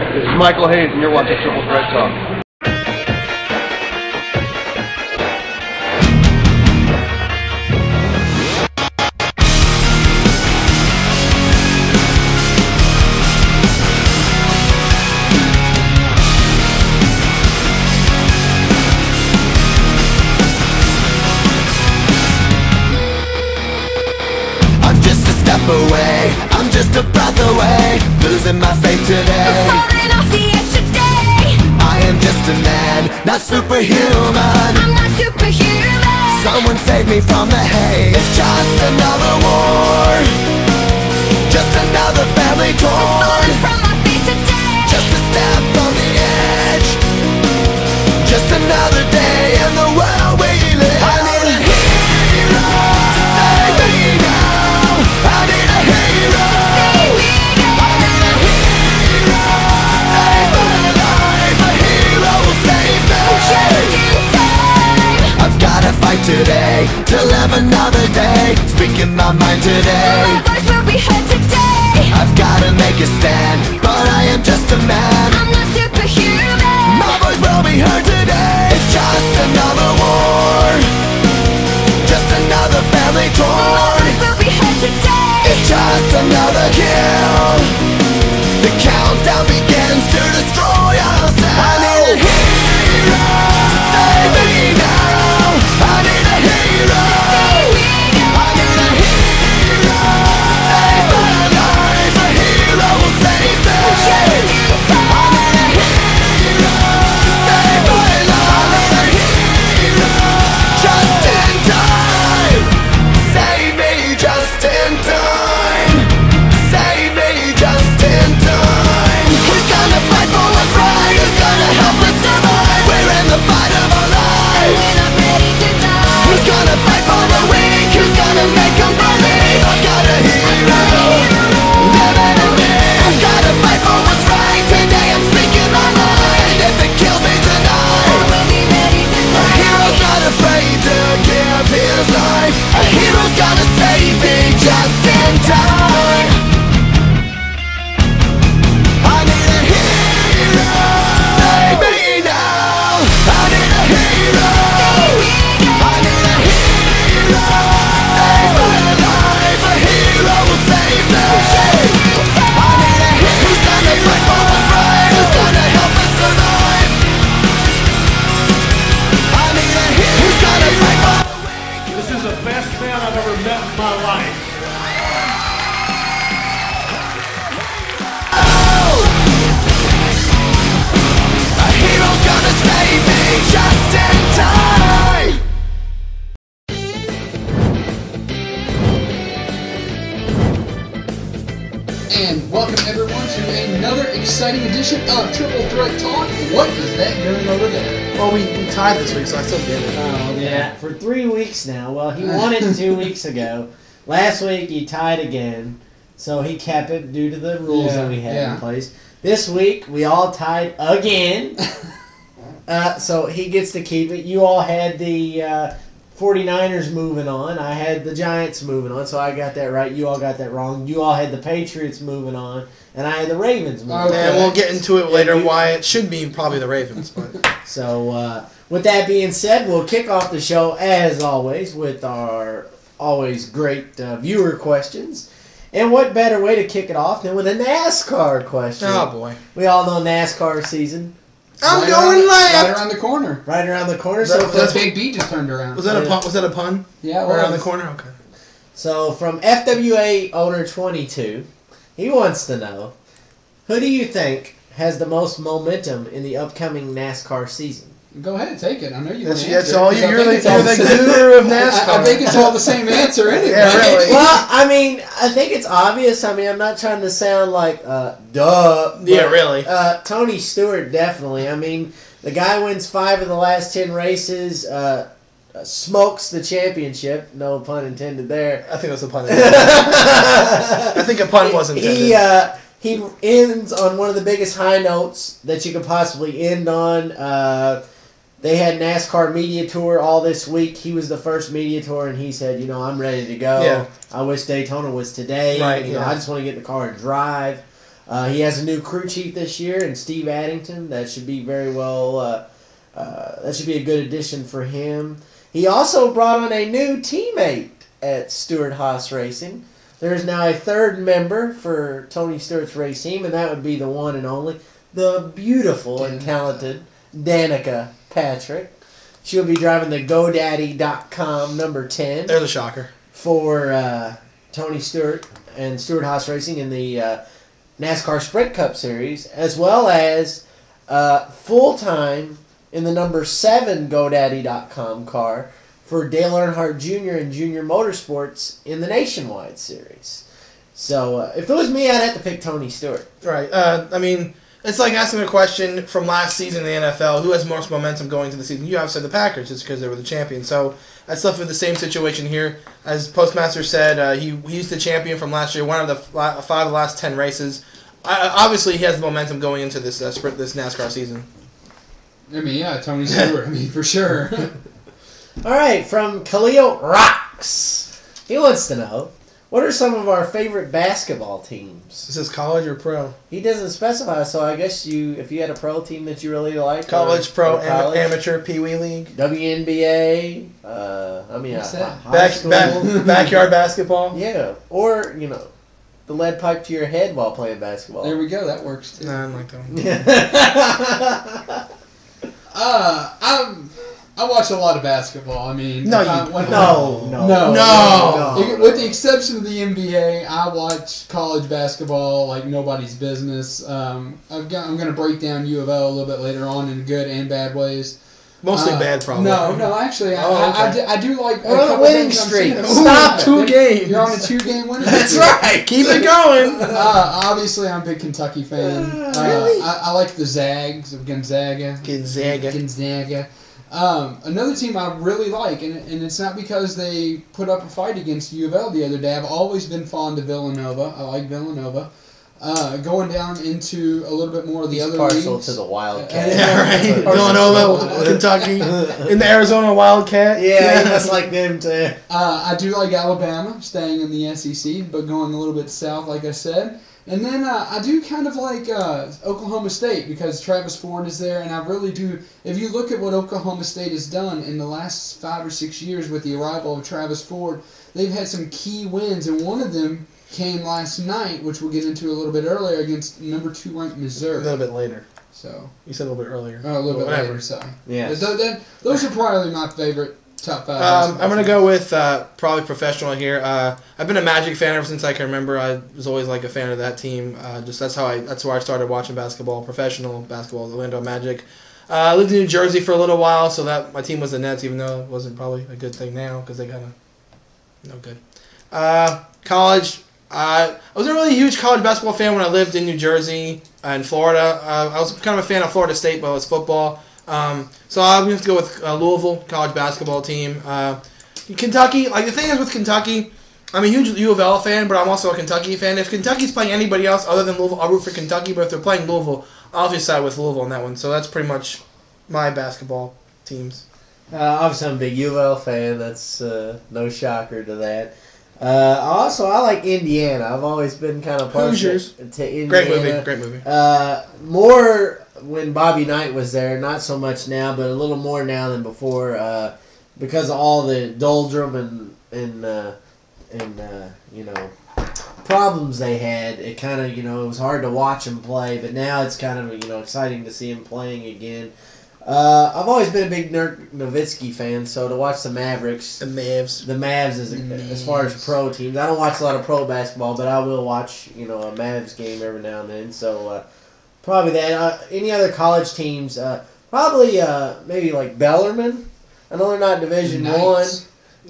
This is Michael Hayes, and you're watching Triple Threat Talk. Away, I'm just a breath away, losing my faith today. Falling off the edge today. I am just a man, not superhuman. I'm not superhuman. Someone save me from the hate. It's just another war, just another family torn. Falling from my feet today. Just a step on the edge, just another day in the world we live. I need a hero to save me now. I need a hero. Save me now. I need a hero to save my life. A hero will save me. Just in time. I've gotta fight today to live another day. Speaking my mind today. My voice will be heard today. I've gotta make a stand, but I am just a man. I'm not superhuman. My voice will be heard today. It's just another war, just another family My torn. voice will be heard today. It's just another kill. The countdown begins to destroy ourselves. I need a hero to save me now. I need a hero. Save me now. I need a hero to save my life. A hero will save me. Just in time. I need a hero to save my life. I need a hero just in time. Save me just in time. Save me just in time. Who's gonna fight for what's right? Who's gonna help us survive? We're in the fight of our lives. When I'm ready to die. Who's gonna fight for the weak? Who's gonna make them believe? I've got a hero living in me. I've gotta fight for what's right. Today I'm speaking my mind. If it kills me tonight, I will be ready to a die. hero's not afraid to give his life. A hero's gonna save me just in time. I need a hero to save me now. I need a hero. I need a hero to save my life. A hero will save me. I need a hero who's gonna fight for what's right. Who's gonna help us survive. I need a hero who's gonna fight for the weak. This is the best man I've ever met in my life. A hero's gonna save me just in time. And welcome everyone to another exciting edition of Triple Threat Talk. What is that doing over there? Well, we tied this week, so I still get it. Oh, yeah, for 3 weeks now. Well, he won it 2 weeks ago. Last week he tied again, so he kept it due to the rules that we had in place. This week we all tied again, so he gets to keep it. You all had the 49ers moving on. I had the Giants moving on, so I got that right. You all got that wrong. You all had the Patriots moving on, and I had the Ravens moving on. And we'll get into it later why it should be probably the Ravens. But So, with that being said, we'll kick off the show, as always, with our always great viewer questions. And what better way to kick it off than with a NASCAR question? oh boy, We all know NASCAR season. I'm Right going Right left. around the corner. Right around the corner. The Big B just turned around. Was that a pun? Was that a pun? Yeah, it Right around the was. corner. Okay. So from FWA owner 22, he wants to know, who do you think has the most momentum in the upcoming NASCAR season? Go ahead, take it. I know you want to That's answer. all you. I You're think the it's all guru of NASCAR. I think it's all the same answer anyway. Yeah, really. Well, I mean, I think it's obvious. I mean, I'm not trying to sound like, duh. But, Yeah, really. Tony Stewart, definitely. I mean, the guy wins 5 of the last 10 races, smokes the championship. No pun intended there. I think that's a pun. I think a pun was intended. He ends on one of the biggest high notes that you could possibly end on. They had NASCAR media tour all this week. He was the first media tour, and he said, I'm ready to go. Yeah. I wish Daytona was today. Right, I just want to get in the car and drive. He has a new crew chief this year, and Steve Addington. That should be very well. That should be a good addition for him. He also brought on a new teammate at Stewart-Haas Racing. There is now a third member for Tony Stewart's race team, and that would be the one and only, the beautiful and talented Danica Patrick. She'll be driving the GoDaddy.com number 10. There's a shocker. For Tony Stewart and Stewart-Haas Racing in the NASCAR Sprint Cup Series, as well as full-time in the number 7 GoDaddy.com car for Dale Earnhardt Jr. and Junior Motorsports in the Nationwide Series. So, if it was me, I'd have to pick Tony Stewart. Right. I mean, it's like asking a question from last season in the NFL, who has most momentum going into the season? You have said the Packers, just because they were the champion. So, that's left with the same situation here. As Postmaster said, he's the champion from last year, one of the 5 of the last 10 races. Obviously, he has the momentum going into this sprint, this NASCAR season. I mean, yeah, Tony Stewart. I mean, for sure. All right, from Khalil Rocks. He wants to know, what are some of our favorite basketball teams? Is this college or pro? He doesn't specify, so I guess if you had a pro team that you really like. College, pro, amateur, Pee-wee league. WNBA. What's that? High school. Backyard basketball. Yeah, or, the lead pipe to your head while playing basketball. There we go. That works too. No, I don't like that one. I watch a lot of basketball. I mean, No. With the exception of the NBA, I watch college basketball like nobody's business. I'm going to break down U of L a little bit later on in good and bad ways. Mostly bad, probably. No, actually, I do like. We're on a winning streak. Stop 2 games. You're on a 2-game winning streak. That's right. Keep it going. Obviously, I'm a big Kentucky fan. Really? I like the Zags of Gonzaga. Gonzaga. Another team I really like, and it's not because they put up a fight against U of L the other day. I've always been fond of Villanova. I like Villanova. Going down into a little bit more of the other partial leagues. to the Wildcat. Yeah, right. Villanova, Kentucky, in the Arizona Wildcat. Yeah, that's like them too. I do like Alabama, staying in the SEC, but going a little bit south, like I said. And then I do kind of like Oklahoma State because Travis Ford is there, and I really do. If you look at what Oklahoma State has done in the last 5 or 6 years with the arrival of Travis Ford, they've had some key wins, and one of them came last night, which we'll get into a little bit earlier, against number 2 ranked Missouri. A little bit later. So You said a little bit earlier. a little bit Whatever. later. So Yeah. those are probably my favorite top 5. I'm going to go with probably professional here. I've been a Magic fan ever since I can remember. I was always like a fan of that team. That's where I started watching basketball, professional basketball, the Orlando Magic. I lived in New Jersey for a little while, so that my team was the Nets, even though it wasn't probably a good thing now because they kind of no good. College. I wasn't really a huge college basketball fan when I lived in New Jersey and Florida. I was kind of a fan of Florida State, but it was football. So I'm going to have to go with Louisville college basketball team. Kentucky, like the thing is with Kentucky, I'm a huge U of L fan, but I'm also a Kentucky fan. If Kentucky's playing anybody else other than Louisville, I'll root for Kentucky. But if they're playing Louisville, I'll obviously side with Louisville on that one. So that's pretty much my basketball teams. Obviously, I'm a big U of L fan. That's no shocker to that. I like Indiana. I've always been kind of partial Hoosiers. to Indiana. Great movie. More when Bobby Knight was there, not so much now, but a little more now than before, because of all the doldrum and problems they had. It kind of it was hard to watch them play, but now it's kind of exciting to see him playing again. I've always been a big Dirk Nowitzki fan, so to watch the Mavericks, The Mavs. as far as pro teams, I don't watch a lot of pro basketball, but I will watch a Mavs game every now and then. So probably that. Any other college teams? Probably maybe like Bellarmine. I know they're not Division I,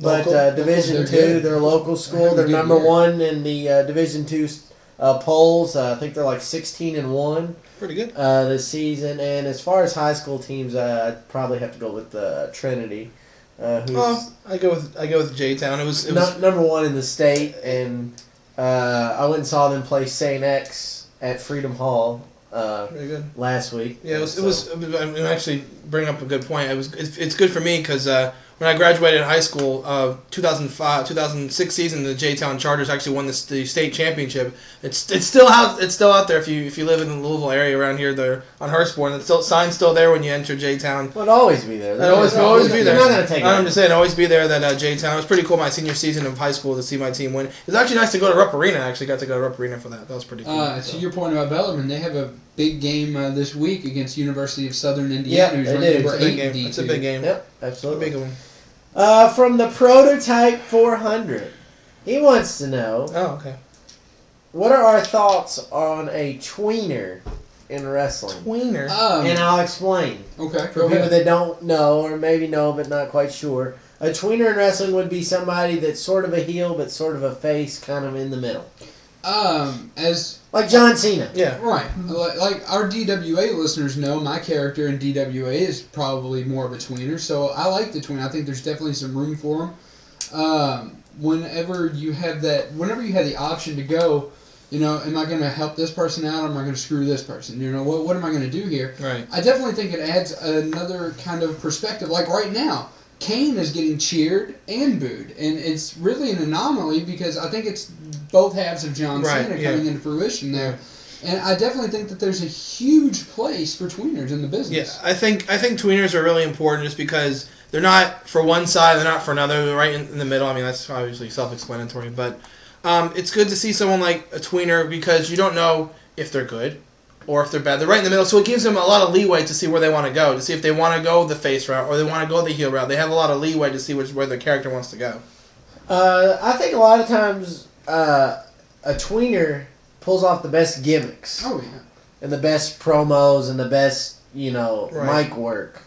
but Division II. They're a local school. They're number 1 in the Division II polls. I think they're like 16-1. Pretty good. This season. And as far as high school teams, I'd probably have to go with Trinity. I go with J-Town. It was number 1 in the state, and I went and saw them play St. X at Freedom Hall pretty good. last week. Yeah, it was. I'm actually bringing up a good point. It's good for me because when I graduated high school, 2006 season, the J-Town Chargers actually won the state championship. It's still out there if you live in the Louisville area around here. They're on Hurstbourne. The sign's still there when you enter J-Town. It'll always be there. It'll always be there. You're not gonna take it. I'm just saying, always be there. That J-Town. It was pretty cool. My senior season of high school to see my team win. It was actually nice to go to Rupp Arena. I actually got to go to Rupp Arena for that. That was pretty cool. To your point about Bellarmine, they have a big game this week against University of Southern Indiana, who's they ranked do. number It's a big 8 in game. D2. It's a big game. Yep, A absolutely. big one. From the Prototype 400, he wants to know, Oh, okay. what are our thoughts on a tweener in wrestling? Tweener. And I'll explain. Okay, For go people ahead. that don't know, or maybe know but not quite sure, a tweener in wrestling would be somebody that's sort of a heel but sort of a face, kind of in the middle. As Like John Cena. Yeah. right, like our DWA listeners know, my character in DWA is probably more of a tweener, so I like the tween. I think there's definitely some room for him. Whenever you have the option to go, am I going to help this person out, or am I going to screw this person? What am I going to do here? Right. I definitely think it adds another kind of perspective. Like right now, Kane is getting cheered and booed, and it's really an anomaly because I think it's both halves of John Cena coming into fruition there. And I definitely think that there's a huge place for tweeners in the business. Yeah, I think tweeners are really important just because they're not for one side, they're not for another, they're right in the middle. I mean, that's obviously self-explanatory, but it's good to see someone like a tweener because you don't know if they're good or if they're bad. They're right in the middle, so it gives them a lot of leeway to see where they want to go, to see if they want to go the face route or they want to go the heel route. They have a lot of leeway to see where their character wants to go. I think a lot of times a tweener pulls off the best gimmicks. Oh, yeah. And the best promos and the best, mic work.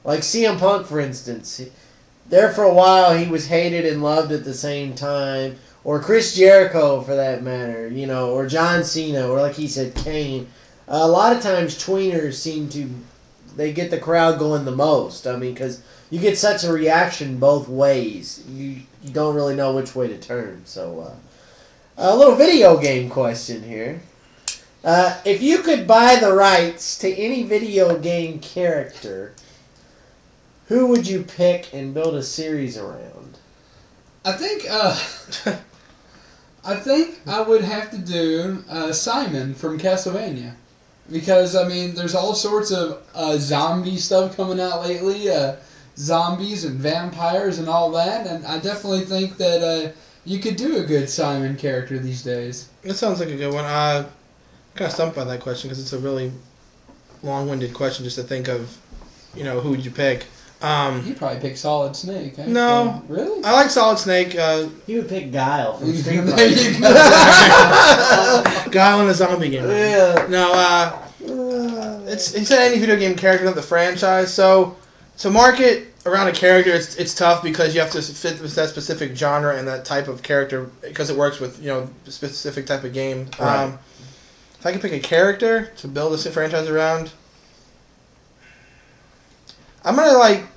Like CM Punk, for instance. There for a while, he was hated and loved at the same time. Or Chris Jericho, for that matter. Or John Cena, or like he said, Kane. A lot of times, tweeners they get the crowd going the most. I mean, because you get such a reaction both ways. You don't really know which way to turn. So, a little video game question here. If you could buy the rights to any video game character, who would you pick and build a series around? I think I would have to do Simon from Castlevania. Because, I mean, there's all sorts of zombie stuff coming out lately. Zombies and vampires and all that. And I definitely think that you could do a good Simon character these days. That sounds like a good one. I'm kind of stumped by that question because it's a really long-winded question just to think of, who would you pick? You'd probably pick Solid Snake. Eh? No. Really? I like Solid Snake. He would pick Guile from Street There Fighter. you go. Guile in a zombie game. Yeah. No, he said any video game character of the franchise. So to market around a character, it's tough because you have to fit with that specific genre and that type of character because it works with a specific type of game. Right. If I could pick a character to build a franchise around, I'm gonna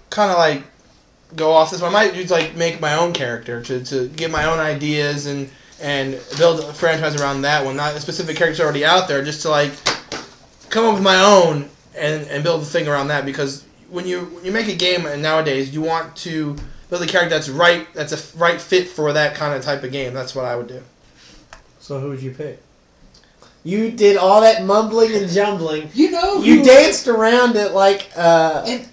go off this one. I might just make my own character to get my own ideas and build a franchise around that one. Not a specific character already out there, just to come up with my own and build the thing around that. Because when you make a game nowadays, you want to build a character that's a right fit for that kind of type of game. That's what I would do. So who would you pick? You did all that mumbling and jumbling. You danced around it like... And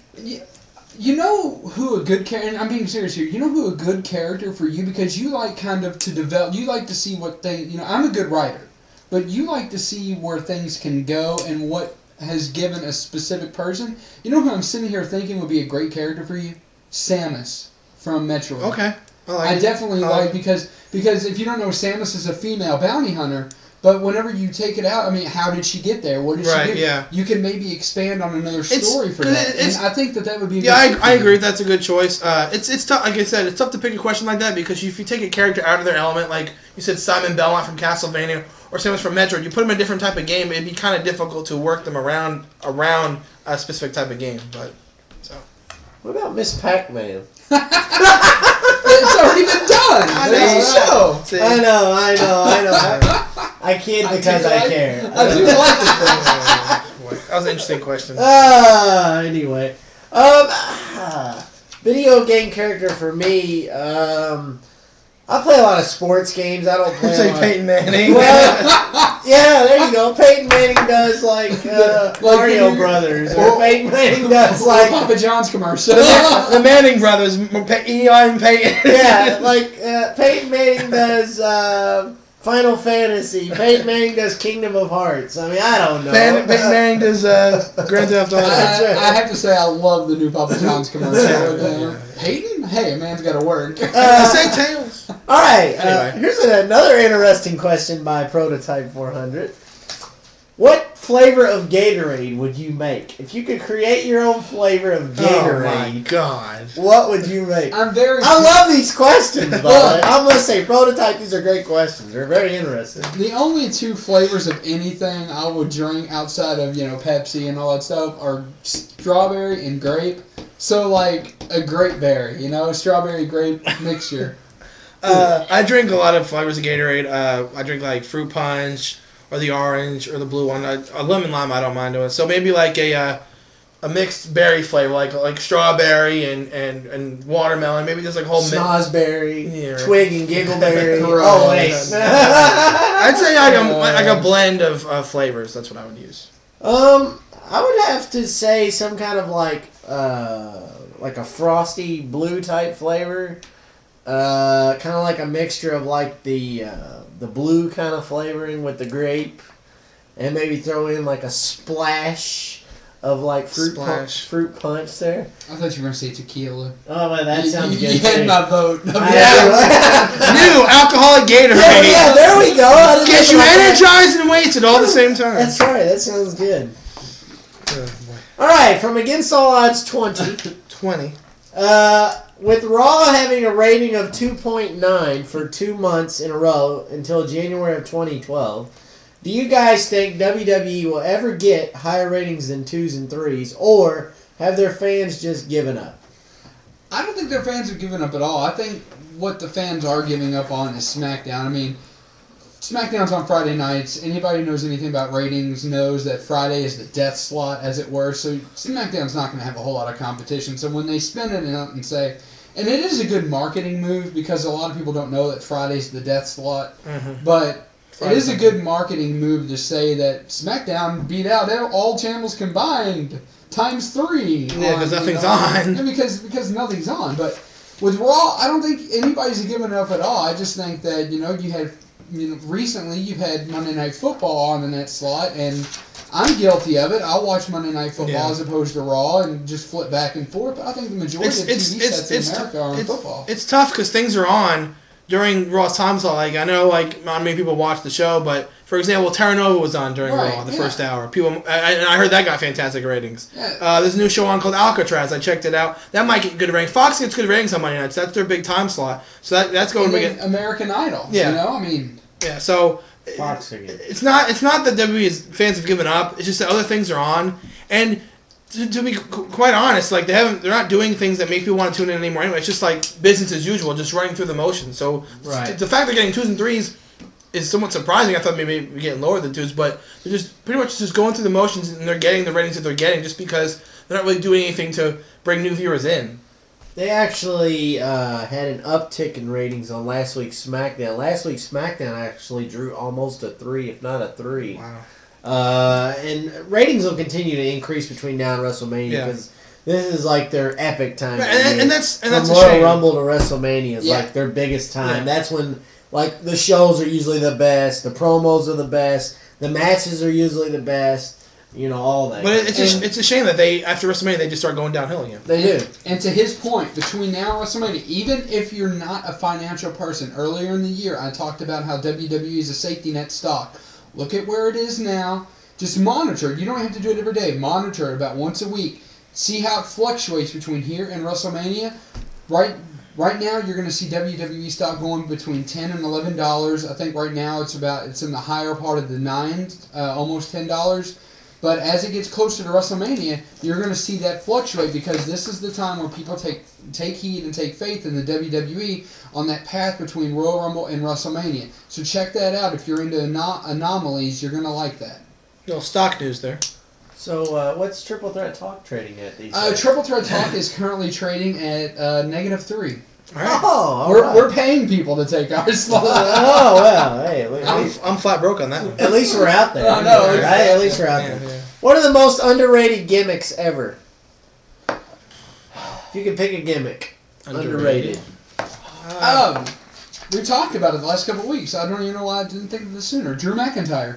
you know who a good character... I'm being serious here. You know who a good character for you? Because you like kind of to develop... You like to see what things... I'm a good writer. But you like to see where things can go and what has given a specific person. You know who I'm sitting here thinking would be a great character for you? Samus from Metroid. Okay. I definitely like... Because if you don't know, Samus is a female bounty hunter... But whenever you take it out, I mean, how did she get there? What did she do? Yeah. You can maybe expand on another story for that. And I think that would be. I agree. That's a good choice. It's tough. Like I said, it's tough to pick a question like that because if you take a character out of their element, like you said, Simon Belmont from Castlevania or Samus from Metroid, you put them in a different type of game, it'd be kind of difficult to work them around a specific type of game. But so. What about Miss Pac-Man? It's already been done. I know. I kid because I care. I do like this thing. That was an interesting question. Anyway. Video game character for me, I play a lot of sports games. I don't play I'd a say lot. Peyton Manning. Well, yeah, there you go. Peyton Manning does like Mario Brothers, or Peyton Manning does like Papa John's commercial. The Manning brothers, Eli and Peyton. yeah, like Peyton Manning does Final Fantasy. Peyton Manning does Kingdom of Hearts. I mean, I don't know. Peyton Manning does Grand Theft Auto. I have to say, I love the new Papa John's commercial. Yeah. Peyton? Hey, a man's got to work. Say Tails. All right, Anyway. here's another interesting question by Prototype 400. What flavor of Gatorade would you make? If you could create your own flavor of Gatorade, Oh my God. what would you make? I'm very. I love these questions, by the way. I'm going to say, Prototype, these are great questions. They're very interesting. The only two flavors of anything I would drink outside of, Pepsi and all that stuff are strawberry and grape. So, like, a grape berry, strawberry grape mixture. I drink a lot of flavors of Gatorade. I drink like fruit punch or the orange or the blue one. A lemon lime I don't mind doing. So maybe like a mixed berry flavor, like strawberry and watermelon. Maybe just like whole Snozberry, Yeah. twig and giggleberry. Gross. Oh, wait. I'd say like a blend of flavors. That's what I would use. I would have to say some kind of like a frosty blue type flavor. Kind of like a mixture of like the blue kind of flavoring with the grape, and maybe throw in like a splash of like fruit punch there. I thought you were going to say tequila. Oh man, that sounds good. You had too. my vote. New alcoholic Gatorade. Yeah, there we go. I didn't Gets think you about that. energized and wasted all at the same time. That's right. That sounds good. Oh, boy. All right, from Against All Odds 20. 20. With Raw having a rating of 2.9 for 2 months in a row until January of 2012, do you guys think WWE will ever get higher ratings than 2s and 3s, or have their fans just given up? I don't think their fans have given up at all. I think what the fans are giving up on is SmackDown. I mean, SmackDown's on Friday nights. Anybody who knows anything about ratings knows that Friday is the death slot, as it were. So SmackDown's not going to have a whole lot of competition. So when they spin it out and say, and it is a good marketing move because a lot of people don't know that Friday's the death slot, but it is a good marketing move to say that SmackDown beat out all channels combined times 3. Yeah, because nothing's on. Yeah, because nothing's on. But with Raw, I don't think anybody's given up at all. I just think that recently you've had Monday Night Football on the net slot, and I'm guilty of it. I'll watch Monday Night Football as opposed to Raw and just flip back and forth. But I think the majority of TV sets in America are on football. It's tough because things are on during Raw's time slot. Like I know, like not many people watch the show, but for example, Paterno was on during Raw the first hour. People, and I heard that got fantastic ratings. Yeah. There's a new show on called Alcatraz. I checked it out. That might get good ratings. Fox gets good ratings on Monday nights. That's their big time slot. So that's going to get American Idol. Yeah. Yeah. So. Fox again. It's not that WWE's fans have given up. It's just that other things are on, and to be quite honest, like they're not doing things that make people want to tune in anymore. Anyway, it's just like business as usual, just running through the motions. So the fact they're getting 2s and 3s is somewhat surprising. I thought maybe we're getting lower than 2s, but they're just pretty much just going through the motions, and they're getting the ratings that they're getting just because they're not really doing anything to bring new viewers in. They actually had an uptick in ratings on last week's SmackDown. Last week's SmackDown actually drew almost a 3, if not a 3. Wow. And ratings will continue to increase between now and WrestleMania because this is like their epic time. And that's from a Royal shame. Rumble to WrestleMania is like their biggest time. Yeah. That's when like the shows are usually the best, the promos are the best, the matches are usually the best. All that. But it's a shame that they after WrestleMania they just start going downhill again. They do. And to his point, between now and WrestleMania, even if you're not a financial person, earlier in the year I talked about how WWE is a safety net stock. Look at where it is now. Just monitor it. You don't have to do it every day. Monitor it about once a week. See how it fluctuates between here and WrestleMania. Right now, you're going to see WWE stock going between $10 and $11. I think right now it's in the higher part of the 9s, almost $10. But as it gets closer to WrestleMania, you're going to see that fluctuate because this is the time where people take heed and take faith in the WWE on that path between Royal Rumble and WrestleMania. So check that out. If you're into anomalies, you're going to like that. Little stock news there. So, what's Triple Threat Talk trading at these days? Triple Threat Talk is currently trading at -3. All right. Oh, We're paying people to take our slot. Oh, well, hey, I'm flat broke on that one. at least we're out there. Oh, no, right? At least we're out Yeah, there. yeah. What are the most underrated gimmicks ever? If you could pick a gimmick. Underrated. We talked about it the last couple of weeks. I don't even know why I didn't think of this sooner. Drew McIntyre.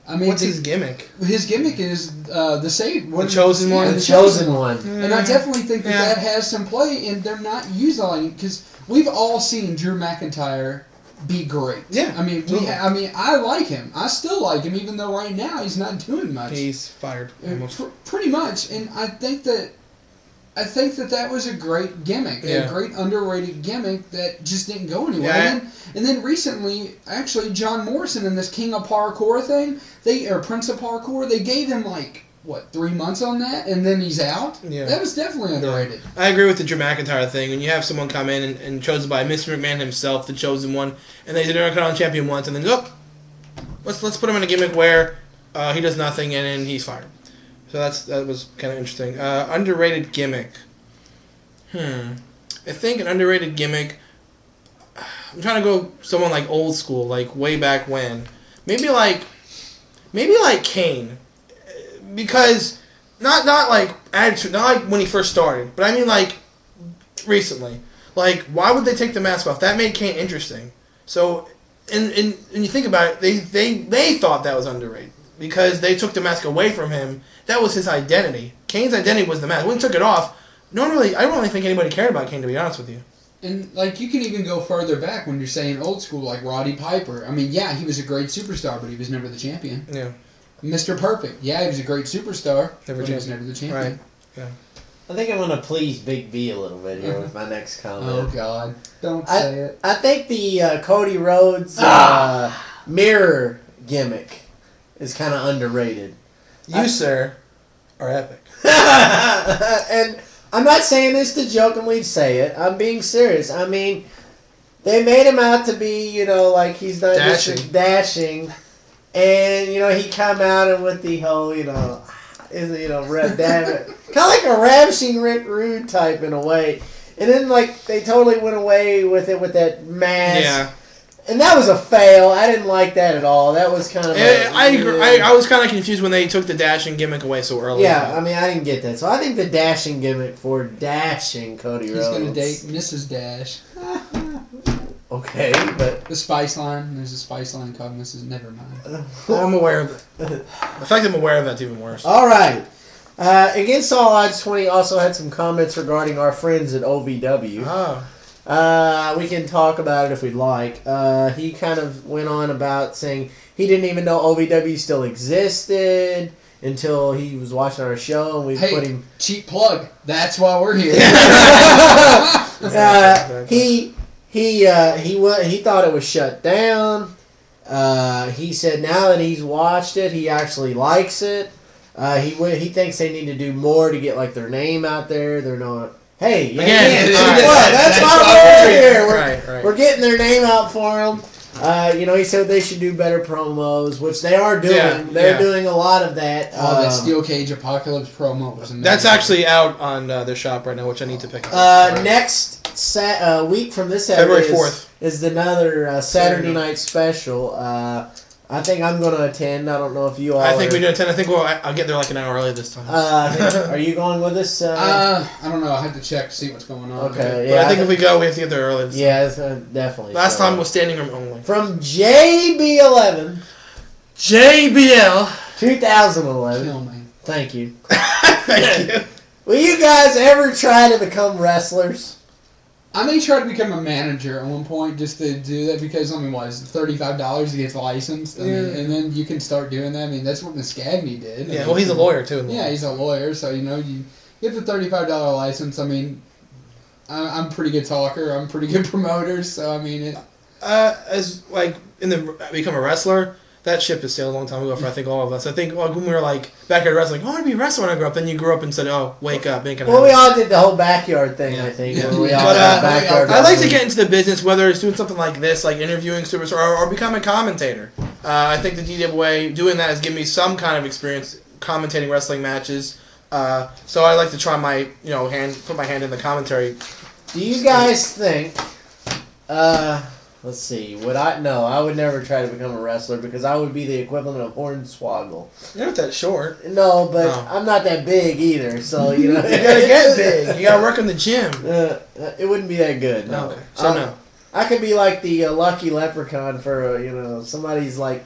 I mean, What's his gimmick? His gimmick is the save. The chosen one? The chosen one. And I definitely think that Yeah. that has some play, and they're not utilizing it because we've all seen Drew McIntyre be great. Yeah, I mean, I like him. I still like him, even though right now he's not doing much. He's fired. Almost. Pretty much, and I think that that was a great gimmick, a great underrated gimmick that just didn't go anywhere. Yeah. And then recently, actually, John Morrison in this King of Parkour thing, or Prince of Parkour, they gave him 3 months on that, and then he's out. Yeah. That was definitely underrated. I agree with the Drew McIntyre thing. When you have someone come in and chosen by Mr. McMahon himself, the chosen one, and he's an Intercontinental champion once, and then let's put him in a gimmick where he does nothing and then he's fired. So that was kind of interesting. Underrated gimmick. I think an underrated gimmick. I'm trying to go someone like old school, like way back when. Maybe like Kane, because not like attitude, not like when he first started, but I mean like recently. Like, why would they take the mask off? That made Kane interesting. So, and you think about it, they thought that was underrated because they took the mask away from him. That was his identity. Kane's identity was the mask. When he took it off, I don't really think anybody cared about Kane, to be honest with you. And you can even go further back when you're saying old school, like Roddy Piper. I mean, yeah, he was a great superstar, but he was never the champion. Yeah. Mr. Perfect. Yeah, he was a great superstar, Never but he was champion. never the champion. Right. Yeah. I think I'm going to please Big V a little bit here with my next comment. Oh, God. Don't say it. I think the Cody Rhodes mirror gimmick is kind of underrated. You, sir, are epic. And I'm not saying this to jokingly say it. I'm being serious. I mean, they made him out to be, like he's not just dashing. And, he come out and with the whole, Rev Dammit. Kind of like a Ravishing Rick Rude type in a way. And then, they totally went away with it with that mask. Yeah. And that was a fail. I didn't like that at all. That was kind of I agree. I was kind of confused when they took the dashing gimmick away so early. Yeah, I mean, I didn't get that. So I think the dashing gimmick for dashing Cody Rhodes. He's going to date Mrs. Dash. Okay, but... The Spice Line. There's a Spice Line called Mrs. Nevermind. I'm aware of it. The fact I'm aware of that's even worse. All right. Against All Odds 20 also had some comments regarding our friends at OVW. Oh. We can talk about it if we'd like. He kind of went on about saying he didn't even know OVW still existed until he was watching our show and we put him... cheap plug. That's why we're here. He thought it was shut down. He said now that he's watched it, he actually likes it. He thinks they need to do more to get their name out there. They're not. Hey, Again, that's why we're here. Right. We're getting their name out for them. He said they should do better promos, which they are doing. Yeah, They're doing a lot of that. That Steel Cage Apocalypse promo was amazing. That's actually out on their shop right now, which I need to pick up. Next week from this February 4th is another Saturday night special. I think I'm going to attend. I don't know if you all. I think we do attend. I think I'll get there an hour early this time. Are you going with us? I don't know. I have to check to see what's going on. Okay. But I think if we go, we have to get there early. Definitely. Last time was standing room only. From JB11. JBL. 2011. Kill me. Thank you. Thank you. Will you guys ever try to become wrestlers? I may try to become a manager at one point just to do that because, what is it, $35 to get licensed? And then you can start doing that. I mean, that's what Muscagny did. Yeah, well, he's a lawyer, too. Yeah, he's a lawyer, so, you get the $35 license. I mean, I'm a pretty good talker. I'm a pretty good promoter, so, become a wrestler, that ship has sailed a long time ago for, I think, all of us. I think when we were, backyard wrestling, I want to be a wrestler when I grow up. Then you grew up and said, oh, wake up. Make it Well, we all did the whole backyard thing, I think. Yeah. We all But, did backyard I'd like to wrestling. get into the business, whether it's doing something like this, like interviewing superstars, or become a commentator. I think the DWA, doing that has given me some kind of experience commentating wrestling matches. So I like to try my put my hand in the commentary. Do you guys think? Let's see. Would I? No, I would never try to become a wrestler because I would be the equivalent of Hornswoggle. You're not that short. No, but I'm not that big either. So you know, you gotta get big. You gotta work in the gym. It wouldn't be that good. No. Okay. So no. I could be like the lucky leprechaun for somebody's like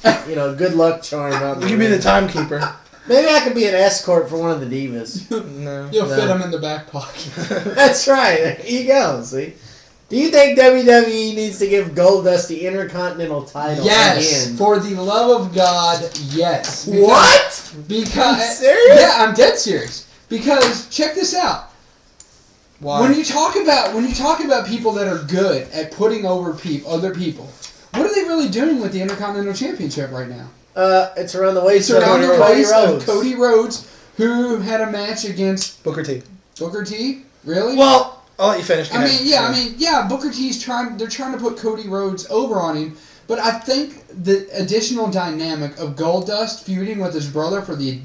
good luck charm. You could be the timekeeper. Maybe I could be an escort for one of the divas. No. You'll fit them in the back pocket. That's right. There you go. See. Do you think WWE needs to give Goldust the Intercontinental title Yes, again? for the love of God, yes. What? Because Are you serious? Yeah, I'm dead serious. Because check this out. Why? When you talk about people that are good at putting over other people, what are they really doing with the Intercontinental Championship right now? It's around the waist It's around the waist of Rhodes. Cody Rhodes, who had a match against Booker T. Booker T. Really? Well, I'll let you finish. Booker T's they're trying to put Cody Rhodes over on him, but I think the additional dynamic of Goldust feuding with his brother for the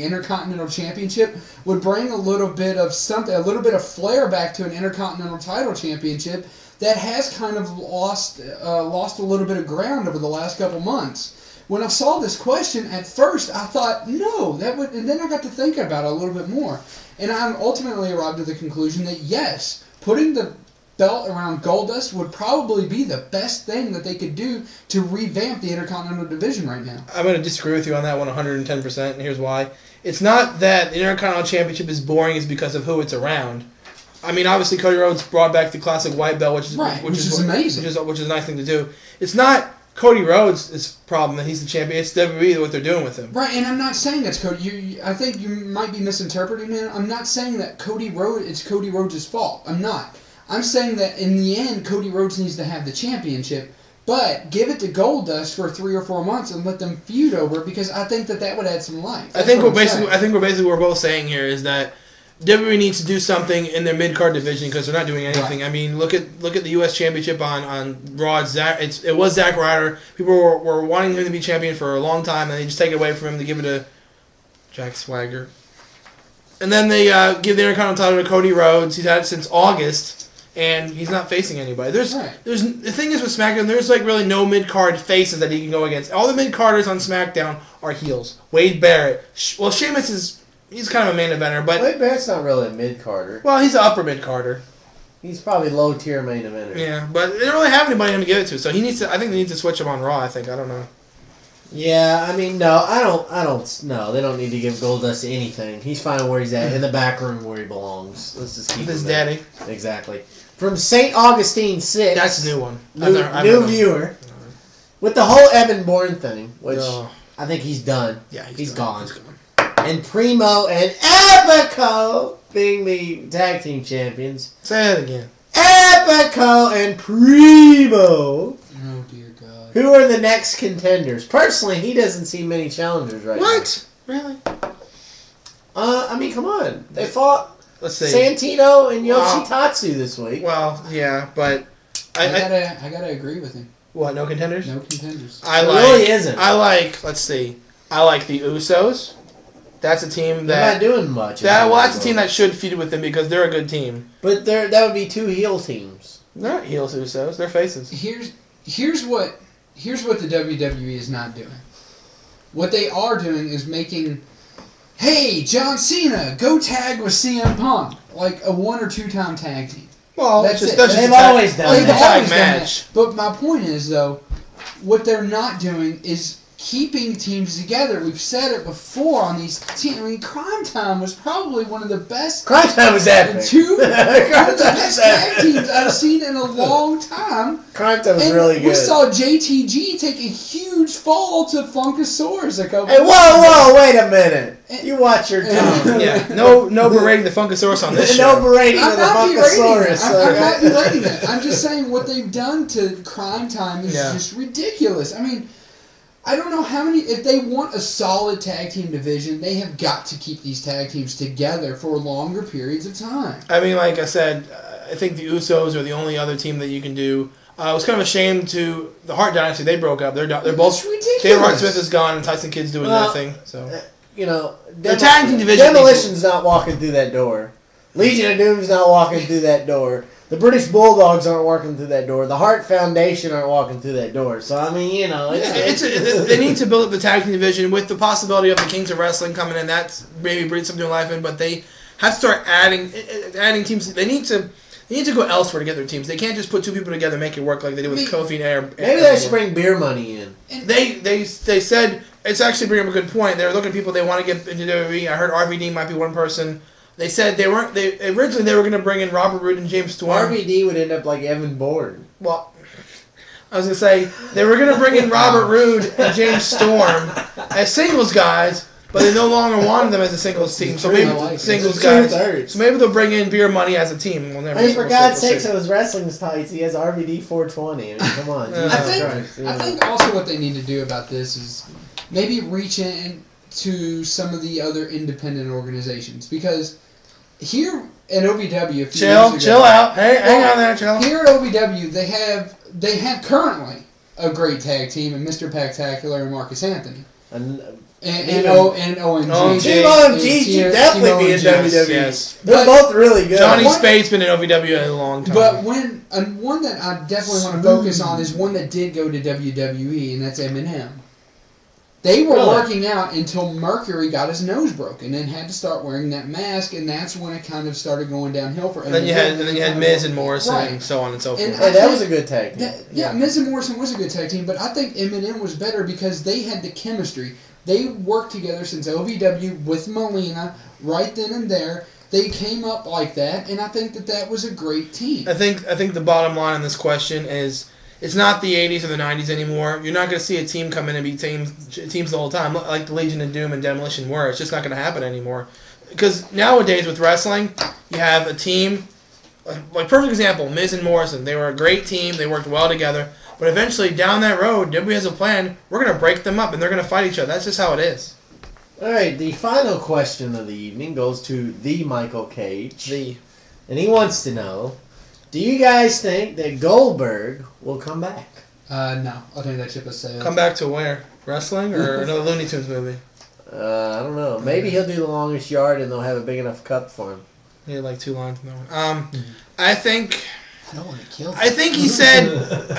Intercontinental Championship would bring a little bit of flair back to an Intercontinental title championship that has kind of lost a little bit of ground over the last couple months. When I saw this question, at first I thought, no, and then I got to think about it a little bit more. And I ultimately arrived at the conclusion that yes, putting the belt around Goldust would probably be the best thing that they could do to revamp the Intercontinental division right now. I'm going to disagree with you on that one 110%, and here's why. It's not that the Intercontinental Championship is boring, it's because of who it's around. I mean, obviously Cody Rhodes brought back the classic white belt, which is amazing. Which is a nice thing to do. It's not Cody Rhodes' problem that he's the champion. It's WWE what they're doing with him. Right, and I'm not saying that's Cody. I think you might be misinterpreting him. I'm not saying that it's Cody Rhodes' fault. I'm not. I'm saying that in the end, Cody Rhodes needs to have the championship, but give it to Goldust for 3 or 4 months and let them feud over it because I think that would add some life. I think what we're both saying here is that WWE needs to do something in their mid-card division because they're not doing anything. Right. I mean, look at the U.S. Championship on Raw. It was Zack Ryder. People were wanting him to be champion for a long time, and they just take it away from him to give it to Jack Swagger. And then they give the Intercontinental title to Cody Rhodes. He's had it since August, and he's not facing anybody. The thing is with SmackDown, there's like really no mid-card faces that he can go against. All the mid-carders on SmackDown are heels. Wade Barrett. Well, Sheamus is... He's kind of a main eventer, but... Wade Barrett's not really a mid-carder. Well, he's an upper mid-carder. He's probably low-tier main eventer. Yeah, but they don't really have anybody to give it to, so he needs to... I think they need to switch him on Raw, I think. I don't know. Yeah, I mean, no, I don't... No, they don't need to give Goldust anything. He's fine where he's at, in the back room where he belongs. Let's just keep him his there. daddy. Exactly. From St. Augustine 6... That's a new one. New viewer. With the whole Evan Bourne thing, which I think he's done. Yeah, he's gone. And Primo and Epico being the tag team champions. Say it again. Epico and Primo. Oh, dear God. Who are the next contenders? Personally, he doesn't see many challengers right now. What? Really? I mean, come on. They fought Santino and Yoshitatsu this week. Well, yeah, but... I gotta agree with him. What, no contenders? No contenders. Really isn't. I like the Usos. That's a team that... They're not doing much. That's a team that should feud with them because they're a good team. But that would be 2 heel teams. They're not heels, Usos. They're faces. Here's what the WWE is not doing. What they are doing is making, hey, John Cena, go tag with CM Punk. Like a 1 or 2 time tag team. Well, that's it. They've always done that. But my point is, though, what they're not doing is keeping teams together. We've said it before on these teams. I mean, Crime Time was probably one of the best. Crime Time was epic. One of the best tag teams I've seen in a long time. Crime Time was really good. We saw JTG take a huge fall to Funkasaurus a couple. Hey, whoa, wait a minute. You watch your tongue. Yeah, no berating the Funkasaurus on this show. No berating of the Funkasaurus. I'm not berating it. I'm just saying what they've done to Crime Time is just ridiculous. I mean, I don't know how many... If they want a solid tag team division, they have got to keep these tag teams together for longer periods of time. I mean, like I said, I think the Usos are the only other team that you can do. It was kind of a shame to the Hart Dynasty. They broke up. They're both... ridiculous. Taylor Hart Smith is gone and Tyson Kidd's doing their thing. So The tag team division. Demolition's not walking through that door. Legion of Doom's not walking through that door. The British Bulldogs aren't walking through that door. The Hart Foundation aren't walking through that door. So, I mean, they need to build up the tag team division with the possibility of the Kings of Wrestling coming in. That's maybe breathe some new life in, but they have to start adding teams. They need to go elsewhere to get their teams. They can't just put two people together and make it work like they did with Kofi and Air. Maybe they should bring beer money in. They said, it's actually bringing up a good point. They're looking at people they want to get into WWE. I heard RVD might be one person. They said originally they were going to bring in Robert Roode and James Storm. RVD would end up like Evan Bourne. Well, I was going to say, they were going to bring in Robert Roode and James Storm as singles guys, but they no longer wanted them as a singles team. So maybe singles guys. So maybe they'll bring in Beer Money as a team. For God's sakes, it was wrestling tights. He has RVD 420. I mean, come on. I think also what they need to do about this is maybe reach into some of the other independent organizations, because here at OVW, chill out. Hey, hang on there, chill. Here at OVW, they have currently a great tag team in Mr. Pactacular and Marcus Anthony. And OMG. Team OMG should definitely be in WWE. Yes. They're both really good. Johnny Spade's been in OVW a long time. But one that I definitely want to focus on is one that did go to WWE, and that's Eminem. They were working out until Mercury got his nose broken and had to start wearing that mask, and that's when it kind of started going downhill for Eminem. And then you had Miz and Morrison and so on and so forth. And that was a good tag team. Miz and Morrison was a good tag team, but I think Eminem was better because they had the chemistry. They worked together since OVW with Melina right then and there. They came up like that, and I think that was a great team. I think the bottom line on this question is, it's not the 80s or the 90s anymore. You're not going to see a team come in and be teams the whole time, like the Legion of Doom and Demolition were. It's just not going to happen anymore. Because nowadays with wrestling, you have a team, like perfect example, Miz and Morrison. They were a great team. They worked well together. But eventually, down that road, WWE has a plan. We're going to break them up, and they're going to fight each other. That's just how it is. All right, the final question of the evening goes to the Michael Cage. And he wants to know, do you guys think that Goldberg will come back? No. I think that ship has sailed. Come back to where? Wrestling or another Looney Tunes movie? I don't know. Maybe he'll do the longest yard and they'll have a big enough cup for him. He had like 2 lines in that one. I think... I don't want to kill him. I think he said...